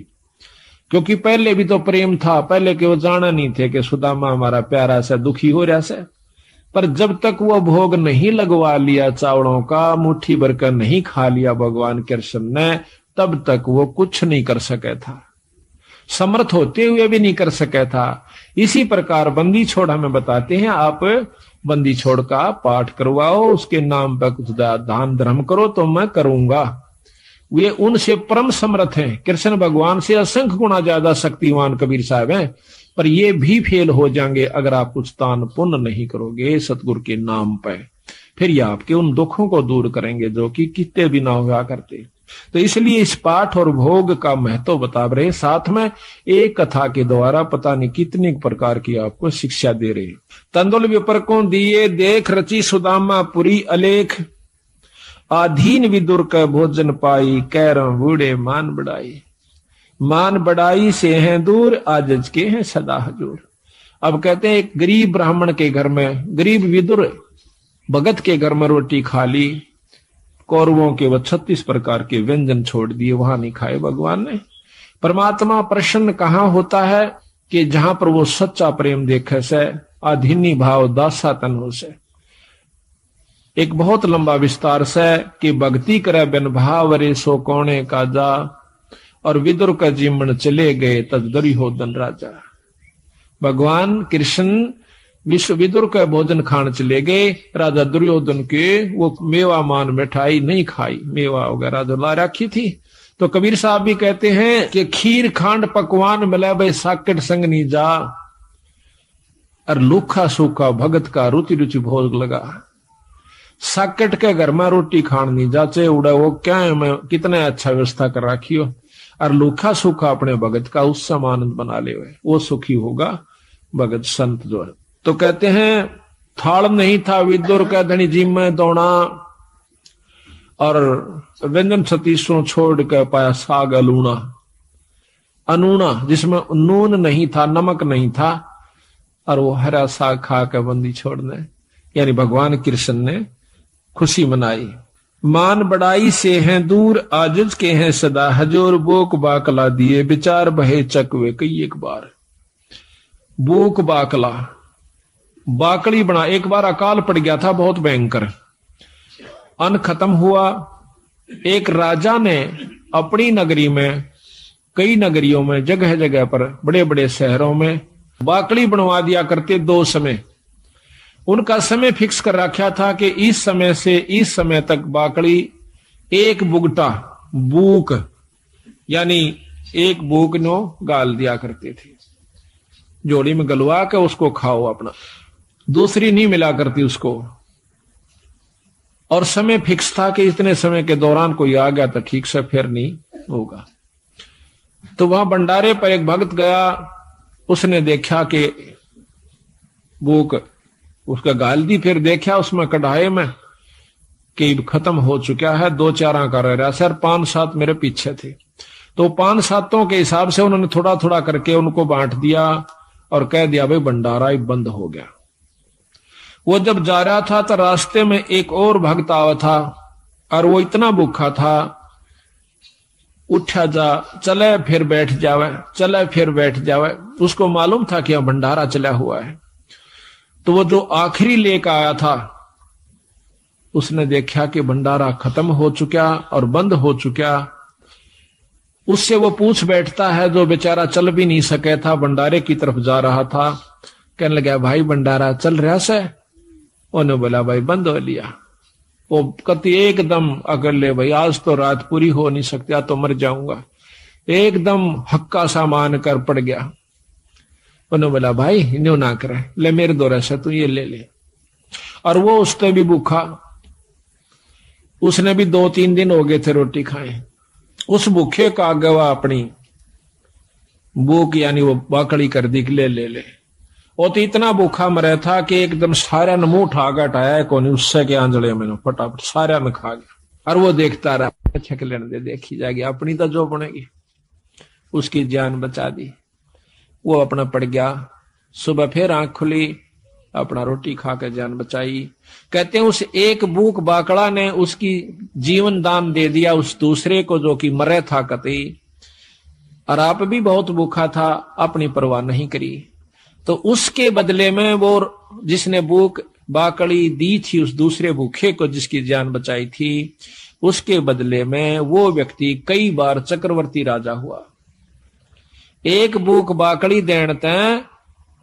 क्योंकि पहले भी तो प्रेम था, पहले के वो जाना नहीं थे कि सुदामा हमारा प्यारा सा दुखी हो रहा से। पर जब तक वो भोग नहीं लगवा लिया चावलों का, मुट्ठी भर कर नहीं खा लिया भगवान कृष्ण ने, तब तक वो कुछ नहीं कर सके था, समर्थ होते हुए भी नहीं कर सके था। इसी प्रकार बंदी छोड़ हमें बताते हैं, आप बंदी छोड़ का पाठ करवाओ, उसके नाम पर कुछ दान धर्म करो तो मैं करूंगा। वे उनसे परम समर्थ हैं, कृष्ण भगवान से असंख्य गुना ज्यादा शक्तिवान कबीर साहब हैं। पर ये भी फेल हो जाएंगे अगर आप कुछ दान पुण्य नहीं करोगे सतगुरु के नाम पे। फिर ये आपके उन दुखों को दूर करेंगे जो कि कितने भी ना हुआ करते। तो इसलिए इस पाठ और भोग का महत्व बता रहे, साथ में एक कथा के द्वारा पता नहीं कितने प्रकार की आपको शिक्षा दे रहे। तंदुल विपर को दिए देख रची सुदामा पुरी अलेख, आधीन विदुर का भोजन पाई, कैर बूढ़े मान बढ़ाई। मान बढ़ाई से हैं दूर, आजज के हैं सदा हजूर। अब कहते हैं एक गरीब ब्राह्मण के घर में, गरीब विदुर भगत के घर में रोटी खा ली, कौरवों के वह 36 प्रकार के व्यंजन छोड़ दिए, वहां नहीं खाए भगवान ने। परमात्मा प्रसन्न कहां होता है कि जहां पर वो सच्चा प्रेम देखे से, अधीनी भाव दासा तन हो से। एक बहुत लंबा विस्तार से कि भक्ति करे बिन भाव रे सो कोणे का जा, और विदुर का जीवन चले गए तद दुर्योधन राजा। भगवान कृष्ण विश्व विदुर का भोजन खान चले गए, राजा दुर्योधन के वो मेवा मान मिठाई नहीं खाई, मेवा वगैरह जो ला रखी थी। तो कबीर साहब भी कहते हैं कि खीर खांड पकवान मिला भाई साकट संग नहीं जा, और लूखा सूखा भगत का रुचि रुचि भोग लगा। साकट के घर में रोटी खान नहीं जा, चाहे उड़ा वो क्या है, मैं कितना अच्छा व्यवस्था कर रखी हो, और लूखा सूखा अपने भगत का उससे आनंद बना ले, वो सुखी होगा भगत संत जो है। तो कहते हैं थाल नहीं था विदुर का धनी जी में दौड़ा, और व्यंजन 36 छोड़ के पाया साग अलूना, अनूना जिसमें नून नहीं था, नमक नहीं था, और वो हरा साग खा के बंदी छोड़ने, यानी भगवान कृष्ण ने खुशी मनाई। मान बढ़ाई से हैं दूर, आजिज के हैं सदा हजूर, बोक बाकला दिए विचार बहे चकवे कई एक बार। बोक बाकला बाकड़ी बना, एक बार अकाल पड़ गया था बहुत भयंकर, अन्न खत्म हुआ, एक राजा ने अपनी नगरी में, कई नगरियों में, जगह जगह पर, बड़े बड़े शहरों में बाकड़ी बनवा दिया करते। 2 समय उनका समय फिक्स कर रखा था कि इस समय से इस समय तक बाकड़ी एक बुगटा बूक, यानी एक बूक नो गाल दिया करते थे, जोड़ी में गलवा के उसको खाओ अपना, दूसरी नहीं मिला करती उसको। और समय फिक्स था कि इतने समय के दौरान कोई आ गया तो ठीक से फिर नहीं होगा। तो वहां भंडारे पर एक भक्त गया, उसने देखा कि बूक उसका गाल दी, फिर देखा उसमें कढ़ाई में कि खत्म हो चुका है, 2-4 का रह रहा सर, 5-7 मेरे पीछे थे। तो 5-7 के हिसाब से उन्होंने थोड़ा थोड़ा करके उनको बांट दिया और कह दिया भाई भंडारा ही बंद हो गया। वो जब जा रहा था तो रास्ते में एक और भक्त आवा था और वो इतना भूखा था, उठा जा चले फिर बैठ जावे, चले फिर बैठ जावे। उसको मालूम था कि यह भंडारा चला हुआ है। तो वो जो आखिरी लेकर आया था उसने देखा कि भंडारा खत्म हो चुका और बंद हो चुका। उससे वो पूछ बैठता है, जो बेचारा चल भी नहीं सके था, भंडारे की तरफ जा रहा था, कहने लगा भाई भंडारा चल रहा से? उन्होंने बोला भाई बंद हो लिया। वो कति एकदम अगर ले भाई आज तो रात पूरी हो नहीं सकती, तो मर जाऊंगा, एकदम हक्का सा मान कर पड़ गया। उन्होंने बोला भाई न्यू ना करे, ले मेरे दौरे से तू ये ले ले। और वो उसने भी भूखा, उसने भी 2-3 दिन हो गए थे रोटी खाए। उस भूखे का गवा अपनी भूख यानी वो बाकड़ी कर दी ले ले ले। वो तो इतना भूखा मरा था कि एकदम सारा ने मुंह उठा गटाया कोनी, उससे के आंजड़े में फटाफट सारा में खा गया। और वो देखता रहा, छक लेने दे, देखी जाएगी अपनी तो जो बनेगी। उसकी जान बचा दी, वो अपना पड़ गया। सुबह फिर आंख खुली, अपना रोटी खा कर जान बचाई। कहते हैं उस एक भूख बाकड़ा ने उसकी जीवन दान दे दिया उस दूसरे को जो कि मरे था कतई। और आप भी बहुत भूखा था, अपनी परवाह नहीं करी। तो उसके बदले में वो जिसने भूख बाकड़ी दी थी उस दूसरे भूखे को जिसकी जान बचाई थी, उसके बदले में वो व्यक्ति कई बार चक्रवर्ती राजा हुआ। एक भूख बाकड़ी देते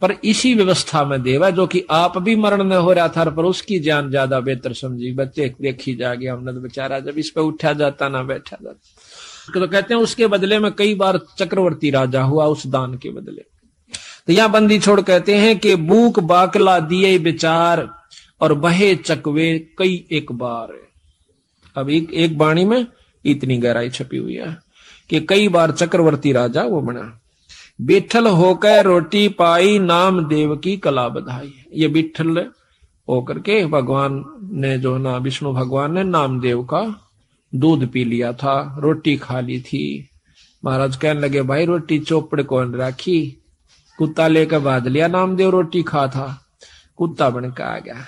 पर इसी व्यवस्था में देवा जो कि आप भी मरण न हो रहा था, पर उसकी जान ज्यादा बेहतर समझी। बच्चे देखी जाएगी, हमने तो बेचारा जब इस पे उठा जाता ना बैठा जाता। तो कहते हैं उसके बदले में कई बार चक्रवर्ती राजा हुआ उस दान के बदले। तो यहां बंदी छोड़ कहते हैं कि बूक बाकला दिए विचार और बहे चकवे कई एक बार। अब एक बाणी में इतनी गहराई छपी हुई है कि कई बार चक्रवर्ती राजा वो बना। बिठल होकर रोटी पाई नाम देव की कला बधाई। ये बिठल होकर के भगवान ने जो ना विष्णु भगवान ने नामदेव का दूध पी लिया था, रोटी खा ली थी। महाराज कहने लगे भाई रोटी चौपड़ कौन राखी? कुत्ता लेकर बांध लिया, नामदेव रोटी खा था, कुत्ता बन के आ गया।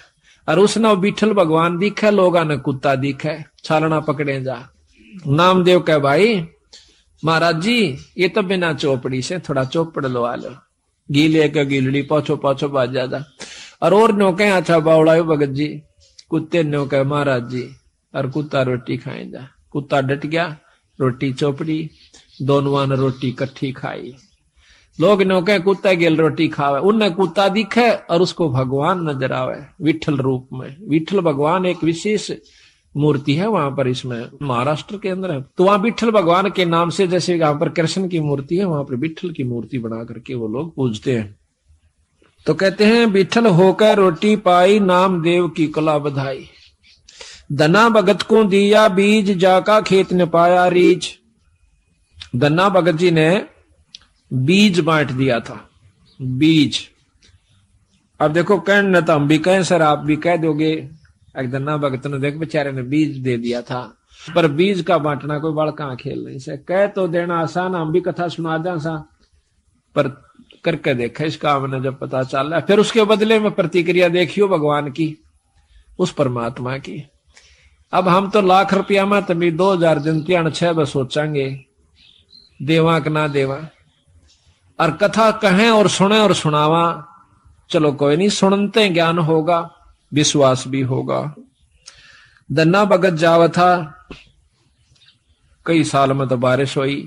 और उसने बिठल भगवान दिखे, लोगा ने कुत्ता दिखे, छालना पकड़े जा। नामदेव कह भाई महाराज जी ये तो बिना चौपड़ी से थोड़ा चौपड़ लो आ लो, गीले का गीलड़ी पाछो पाछो बाज जा। और नो कहे अच्छा बावड़ा भगत जी, कुत्ते नो कहे महाराज जी, और कुत्ता रोटी खाए जा। कुत्ता डट गया, रोटी चौपड़ी, दोनों ने रोटी इकट्ठी खाई। लोग नो कहे कुत्ता गेल रोटी खावे, उनने कुत्ता दिखे और उसको भगवान नजर आवे विठल रूप में। विठल भगवान एक विशेष मूर्ति है वहां पर, इसमें महाराष्ट्र के अंदर है। तो वहां विठल भगवान के नाम से जैसे यहाँ पर कृष्ण की मूर्ति है, वहां पर विठल की मूर्ति बना करके वो लोग पूजते हैं। तो कहते हैं विठल होकर रोटी पाई नाम देव की कला बधाई। धना भगत को दिया बीज जाका खेत ने पाया रीछ। धना भगत जी ने बीज बांट दिया था, बीज। अब देखो कहने तो हम भी कहें सर, आप भी कह दोगे एक धना भगत ने देख बेचारे ने बीज दे दिया था, पर बीज का बांटना कोई बड़का खेल नहीं से। कह तो देना आसान, हम भी कथा सुना दें सा, पर करके देखा इस काम ने जब पता चल रहा है, फिर उसके बदले में प्रतिक्रिया देखियो भगवान की, उस परमात्मा की। अब हम तो लाख रुपया में तभी 2000 जनतियां 6 बस सोचेंगे देवा कि ना देवा, और कथा कहें और सुने और सुनावा, चलो कोई नहीं, सुनते ज्ञान होगा, विश्वास भी होगा। धन्ना भगत जावा था, कई साल में तो बारिश हुई,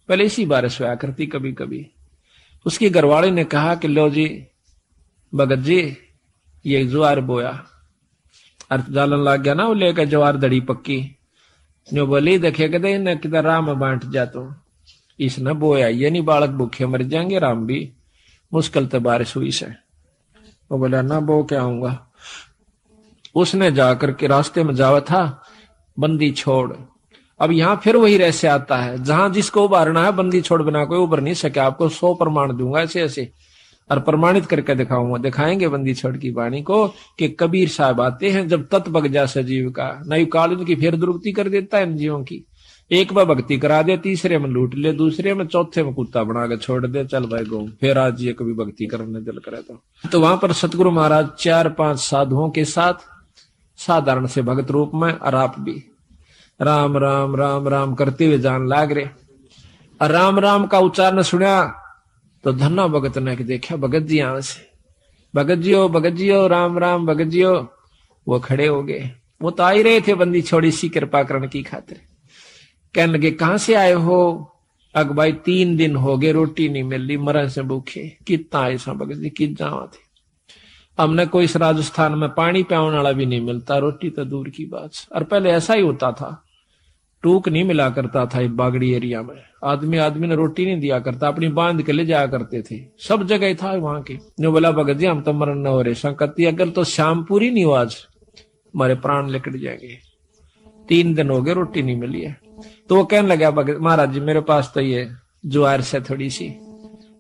पहले इसी बारिश हुआ करती कभी कभी। उसकी घरवाली ने कहा कि लो जी भगत जी ये ज्वार बोया, और जालन लग गया ना वो लेकर ज्वार दड़ी पक्की, जो बोली देखे कहते इन्हें किधर राम में बांट जा, तो इसने बोया ये नहीं, बालक भूखे मर जाएंगे, राम भी मुश्किल तो बारिश हुई से। वो बोला ना बो क्या आऊंगा। उसने जाकर के रास्ते में जावा था बंदी छोड़। अब यहां फिर वही रहस्य आता है, जहां जिसको उबारना है बंदी छोड़ बिना कोई उबर नहीं सके। आपको 100 प्रमाण दूंगा ऐसे ऐसे, और प्रमाणित करके दिखाऊंगा, दिखाएंगे बंदी छोड़ की वाणी को कि कबीर साहब आते हैं जब तत् बग जा सजीव का, नई काल की फिर दुर्गति कर देता है इन जीवों की। एक बार भक्ति करा दे, तीसरे में लूट ले, दूसरे में चौथे में कुत्ता बना के छोड़ दे, चल भाई गो फिर आज ये कभी भक्ति करने दिल करे तो वहां पर सतगुरु महाराज 4-5 साधुओं के साथ साधारण से भगत रूप में, और आप भी राम राम राम राम करते हुए जान लाग रहे। और राम राम का उच्चारण सुना तो धन्ना भगत ने देखा भगत जी यहां से, भगत जी हो राम राम भगत जी हो। वो खड़े हो गए, वो तो आ ही रहे थे बंदी छोड़ी सी कृपा करने की खातिर। कहने लगे कहां से आए हो? अग भाई 3 दिन हो गए रोटी नहीं मिल रही, मरण से भूखे। कितना ऐसा भगत जी कित जावा थे, हमने कोई इस राजस्थान में पानी पियाने वाला भी नहीं मिलता, रोटी तो दूर की बात। और पहले ऐसा ही होता था, टूक नहीं मिला करता था बागड़ी एरिया में, आदमी ने रोटी नहीं दिया करता, अपनी बांध के ले जाया करते थे, सब जगह था वहां के। जो बोला भगत जी हम तो मरण न हो रहे, संकती अगर तो शाम पूरी नहीं हो आज हमारे प्राण निकट जाएंगे, 3 दिन हो गए रोटी नहीं मिली है। तो वो कहने लगा भगत महाराज जी मेरे पास तो ये ज्वार से थोड़ी सी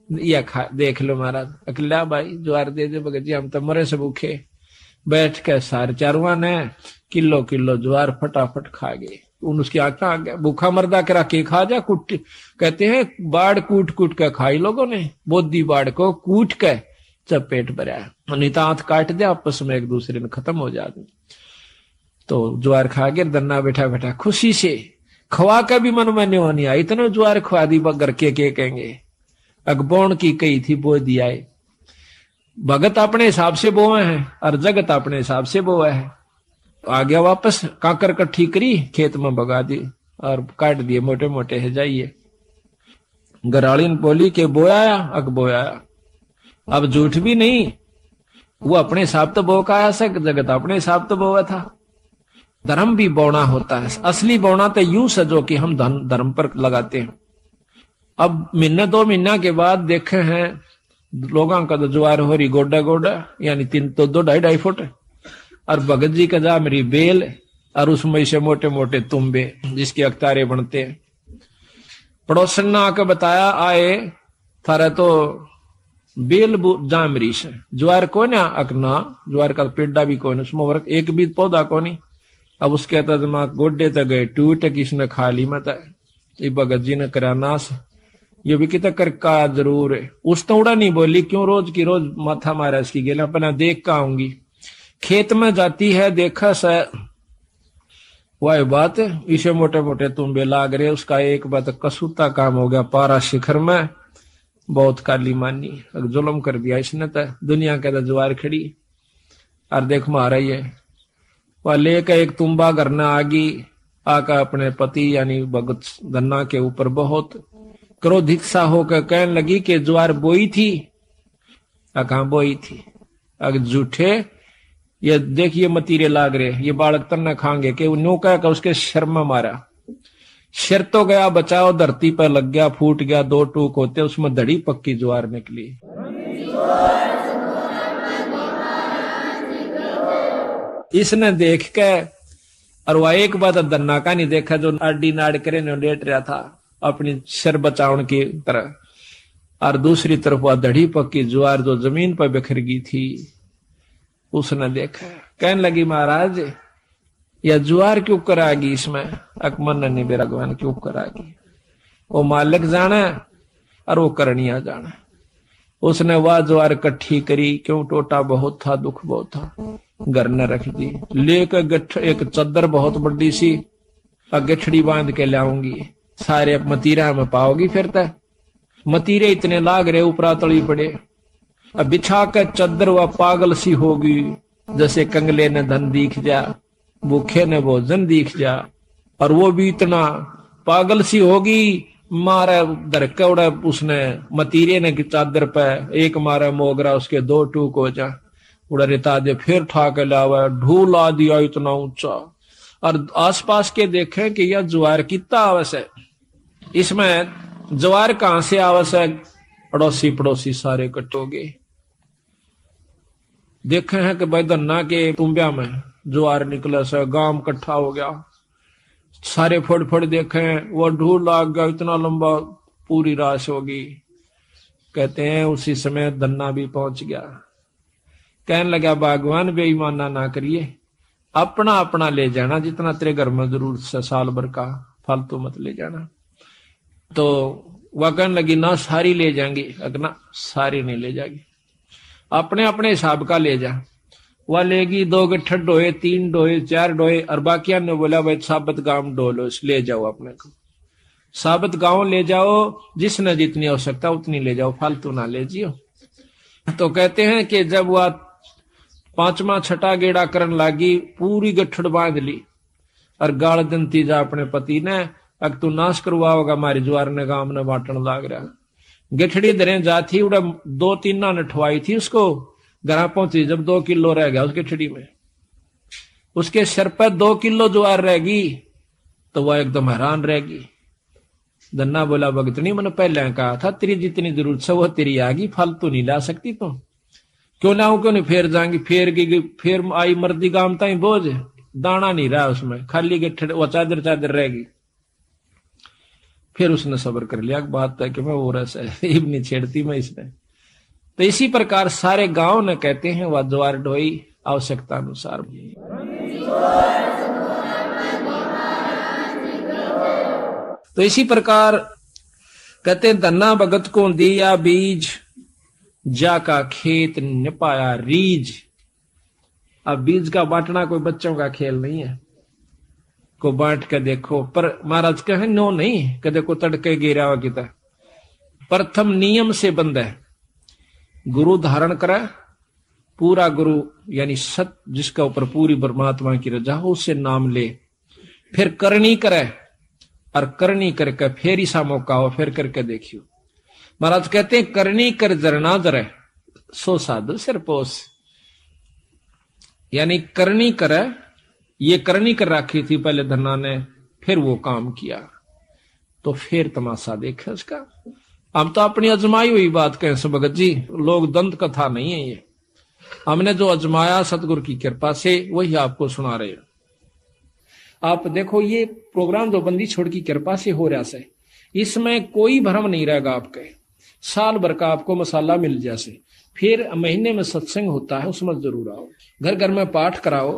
या खा देख लो महाराज। अकेला भाई ज्वार दे दे भगत जी हम तो मरे से भूखे। बैठ के सारे चारुआ ने किलो किलो ज्वार फटाफट खा गए। उन उसकी आंखें आ गया, भूखा मर्दा करा के खा जा कुट, कहते हैं बाढ़ कूट कूट के खाई लोगों ने, बोधी बाढ़ को कूट के जब पेट भरा नितांत काट दे आपस में एक दूसरे में खत्म हो जाते। तो ज्वार खा गए, दन्ना बैठा बैठा खुशी से खवा का भी मन में नहीं आई, इतने ज्वार खवा दी बगर के कहेंगे। अगबोण की कही थी बो दिया, भगत अपने हिसाब से बोए हैं और जगत अपने हिसाब से बोए है। तो आ गया वापस, काकर कट्ठी करी खेत में भगा दी और काट दिए मोटे मोटे है जाइए। गरालीन बोली के बोया अग बोया, अब झूठ भी नहीं, वो अपने हिसाब तो बो का आया सक, जगत अपने हिसाब तो बोया था। धर्म भी बोना होता है, असली बोना तो यूं सजो कि हम धर्म पर लगाते हैं। अब महीना 2 महीना के बाद देखे हैं लोगों का तो ज्वार हो रही गोडा गोडा, यानी 3 तो 2-2.5 फुट, और भगत जी का जा मेरी बेल और उसमें से मोटे मोटे तुम्बे जिसके अख्तारे बनते हैं। पड़ोसन ने आकर बताया आए थारा तो बेल जामरी से ज्वार को ना अकना, ज्वार का पेड़ा भी कौन उसमें एक भी पौधा को नहीं। अब उसके दिमाग गोडे तक गए टूट, किसने खा ली मत भगत जी ने करा नाश, ये भी कितना कर का जरूर है। उस तो उड़ा नहीं बोली, क्यों रोज की रोज माथा मारा इसकी गेला, अपना देख का आऊंगी। खेत में जाती है देखा सा वह बात, इसे मोटे मोटे तुम्बे लाग रहे, उसका एक बात कसूता काम हो गया पारा शिखर में, बहुत काली मानी जुल्म कर दिया इसने, तो दुनिया के ज्वार खड़ी और देख मारा ही है। वह लेकर एक तुम्बा करना आगी, आका अपने पति यानी भगत धन्ना के ऊपर बहुत क्रोधित सा होकर कहने लगी कि ज्वार बोई थी, कहां बोई थी, अगर झूठे ये देखिए मतीरे लाग रहे, ये बालक तन्ना खाएंगे कि नो कह उसके शर में मारा, सिर तो गया बचाओ, धरती पर लग गया फूट गया, 2 टूक होते उसमें धड़ी पक्की ज्वार निकली। इसने देख के और वह एक बात धन्ना का नहीं देखा, जो आडी नाड़ करे ने लेट रहा था अपनी सिर बचावन की तरह, और दूसरी तरफ वह धड़ी पक्की ज्वार जो जमीन पर बिखर गई थी उसने देखा। कहने लगी महाराज यह ज्वार क्यों करागी इसमें, अकमन ने बेरगवान क्यों करागी, वो मालिक जाना और वो करनिया जाना। उसने वह ज्वार इकट्ठी करी, क्यों टोटा बहुत था, दुख बहुत था, घर न रख दी, लेकर एक चद्दर बहुत बड़ी सी गठड़ी बांध के लाऊंगी, सारे मतीरा में पाओगी, फिर तक मतीरे इतने लाग रहे ऊपरा तली पड़े, अब बिछा कर चद्दर वह पागल सी होगी, जैसे कंगले ने धन दिख जा, भूखे ने भोजन दिख जा, और वो भी इतना पागल सी होगी, मारा धरके उड़ा उसने मतीरे ने की चादर पे, एक मारा मोगरा उसके 2 टूक हो जा, उड़ा रिता दे, फिर ठा के लावा, ढूला दिया इतना ऊंचा। और आसपास के देखे कि यह ज्वार कितना आवश्य है, इसमें ज्वार कहां से आवश्य है, अड़ोसी पड़ोसी सारे इकट्ठे हो गए। देखे हैं कि भाई धन्ना के तुम्बिया में ज्वार निकले से गांव इकट्ठा हो गया, सारे फड़ फड़ देखे, वो ढूल लाग गया इतना लंबा, पूरी राश होगी। कहते हैं उसी समय धन्ना भी पहुंच गया, कहने लगा भगवान बेईमाना ना करिए, अपना अपना ले जाना, जितना तेरे घर में जरूरत से साल भर का, फालतू मत ले जाना। तो वह कहने लगी ना सारी ले जाएंगी, अगना सारी नहीं ले जाएगी, अपने अपने हिसाब का ले जा। वह लेगी 2 गट्ठे डोए, 3 डोए, 4 डोए, और बाकिया ने बोला भाई साबत गांव डोलो, ले जाओ अपने को, साबत गांव ले जाओ, जिसने जितनी आवश्यकता उतनी ले जाओ, फालतू ना ले जियो। तो कहते हैं कि जब वह 5वां 6ठा गेड़ा करन लागी, पूरी गठड़ बांध ली और गाल दंती जा अपने पति ने, अग तू नाश करवाओगा हमारी ज्वार ने, गांव ने बांटन लाग रहा। गठड़ी दरे जाती उड़ा 2-3 नठवाई थी उसको, घर पहुंची जब 2 किलो रह गया उस गठड़ी में, उसके सिर पर 2 किलो ज्वार रहेगी, तो वह एकदम हैरान रहेगी। धन्ना बोला भगतनी मैंने पहले कहा था तेरी जितनी जरूरत है वो तेरी आगी, फालतू नहीं ला सकती तुम। क्यों लाऊं, क्यों नहीं, फेर जाएंगी, फेर आई मर्दी गांव ताई बोझ, दाना नहीं रहा उसमें, खाली गठड़ वो चादर चादर रहेगी। फिर उसने सब्र कर लिया, बात है कि मैं वो रस नहीं छेड़ती मैं इसने। तो इसी प्रकार सारे गांव ने कहते हैं वह ज्वार ढोई आवश्यकता अनुसार। तो इसी प्रकार कहते धन्ना भगत को दिया बीज, जाका खेत न पाया रीज। अब बीज का बांटना कोई बच्चों का खेल नहीं है, को बांट के देखो, पर महाराज कहे नो नहीं, कदे को तड़के गिरा हुआ किता। प्रथम नियम से बंद है, गुरु धारण करे, पूरा गुरु यानी सत जिसका ऊपर पूरी परमात्मा की रजा हो, उससे नाम ले, फिर करनी करे, और करनी करके फिर ऐसा मौका हो फिर करके देखियो। महाराज कहते हैं करनी कर जरना जरे, सो साधु सिर पोस, यानी करनी करे, ये करनी कर रखी थी पहले धन्ना ने, फिर वो काम किया, तो फिर तमाशा देखे उसका। हम तो अपनी अजमाई हुई बात कहें सो भगत जी, लोग दंत कथा नहीं है ये, हमने जो अजमाया सतगुरु की कृपा से वही आपको सुना रहे हैं। आप देखो ये प्रोग्राम जो बंदी छोड़ की कृपा से हो रहा है, इसमें कोई भ्रम नहीं रहेगा आपके, साल भर का आपको मसाला मिल जैसे, फिर महीने में सत्संग होता है उसमें जरूर आओ, घर घर में पाठ कराओ,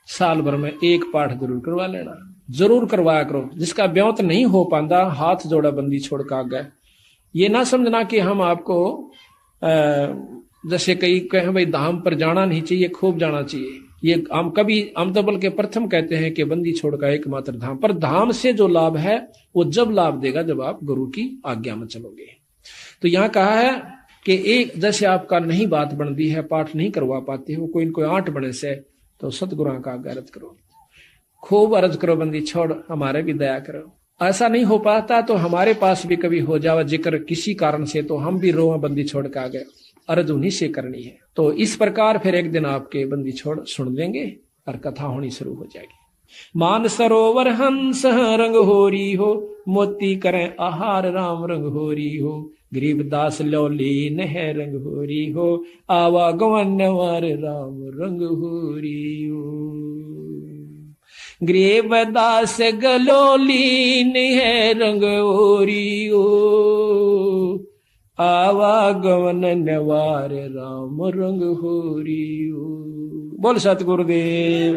साल भर में 1 पाठ जरूर करवा लेना, जरूर करवाया करो। जिसका ब्याह नहीं हो पाता हाथ जोड़ा बंदी छोड़ का गए, ये ना समझना कि हम आपको जैसे कई कहें भाई धाम पर जाना नहीं चाहिए, खूब जाना चाहिए, ये हम तो बल्कि प्रथम कहते हैं कि बंदी छोड़ का एकमात्र धाम, पर धाम से जो लाभ है वो जब लाभ देगा जब आप गुरु की आज्ञा में चलोगे। तो यहाँ कहा है कि एक जैसे आपका नहीं बात बनती है, पाठ नहीं करवा पाते हो, कोई इनको 8 बने से, तो सतगुरु का आज्ञा अर्ज करो, खूब अर्ज करो, बंदी छोड़ हमारे भी दया करो। ऐसा नहीं हो पाता तो हमारे पास भी कभी हो जावा जिक्र किसी कारण से, तो हम भी रोआ बंदी छोड़ के आ गए, अर्ज उन्हीं से करनी है। तो इस प्रकार फिर एक दिन आपके बंदी छोड़ सुन लेंगे और कथा होनी शुरू हो जाएगी। मान सरोवर हंस रंग होरी हो, मोती करें आहार राम रंग होरी हो, गरीबदास लौलीन है रंग होरी हो, आवा गवनवर राम रंग होरी हो। गरीबदास गलोलीन है रंग होरी हो, आवागमन नवार राम रंग होरी हो। बोल सतगुरुदेव।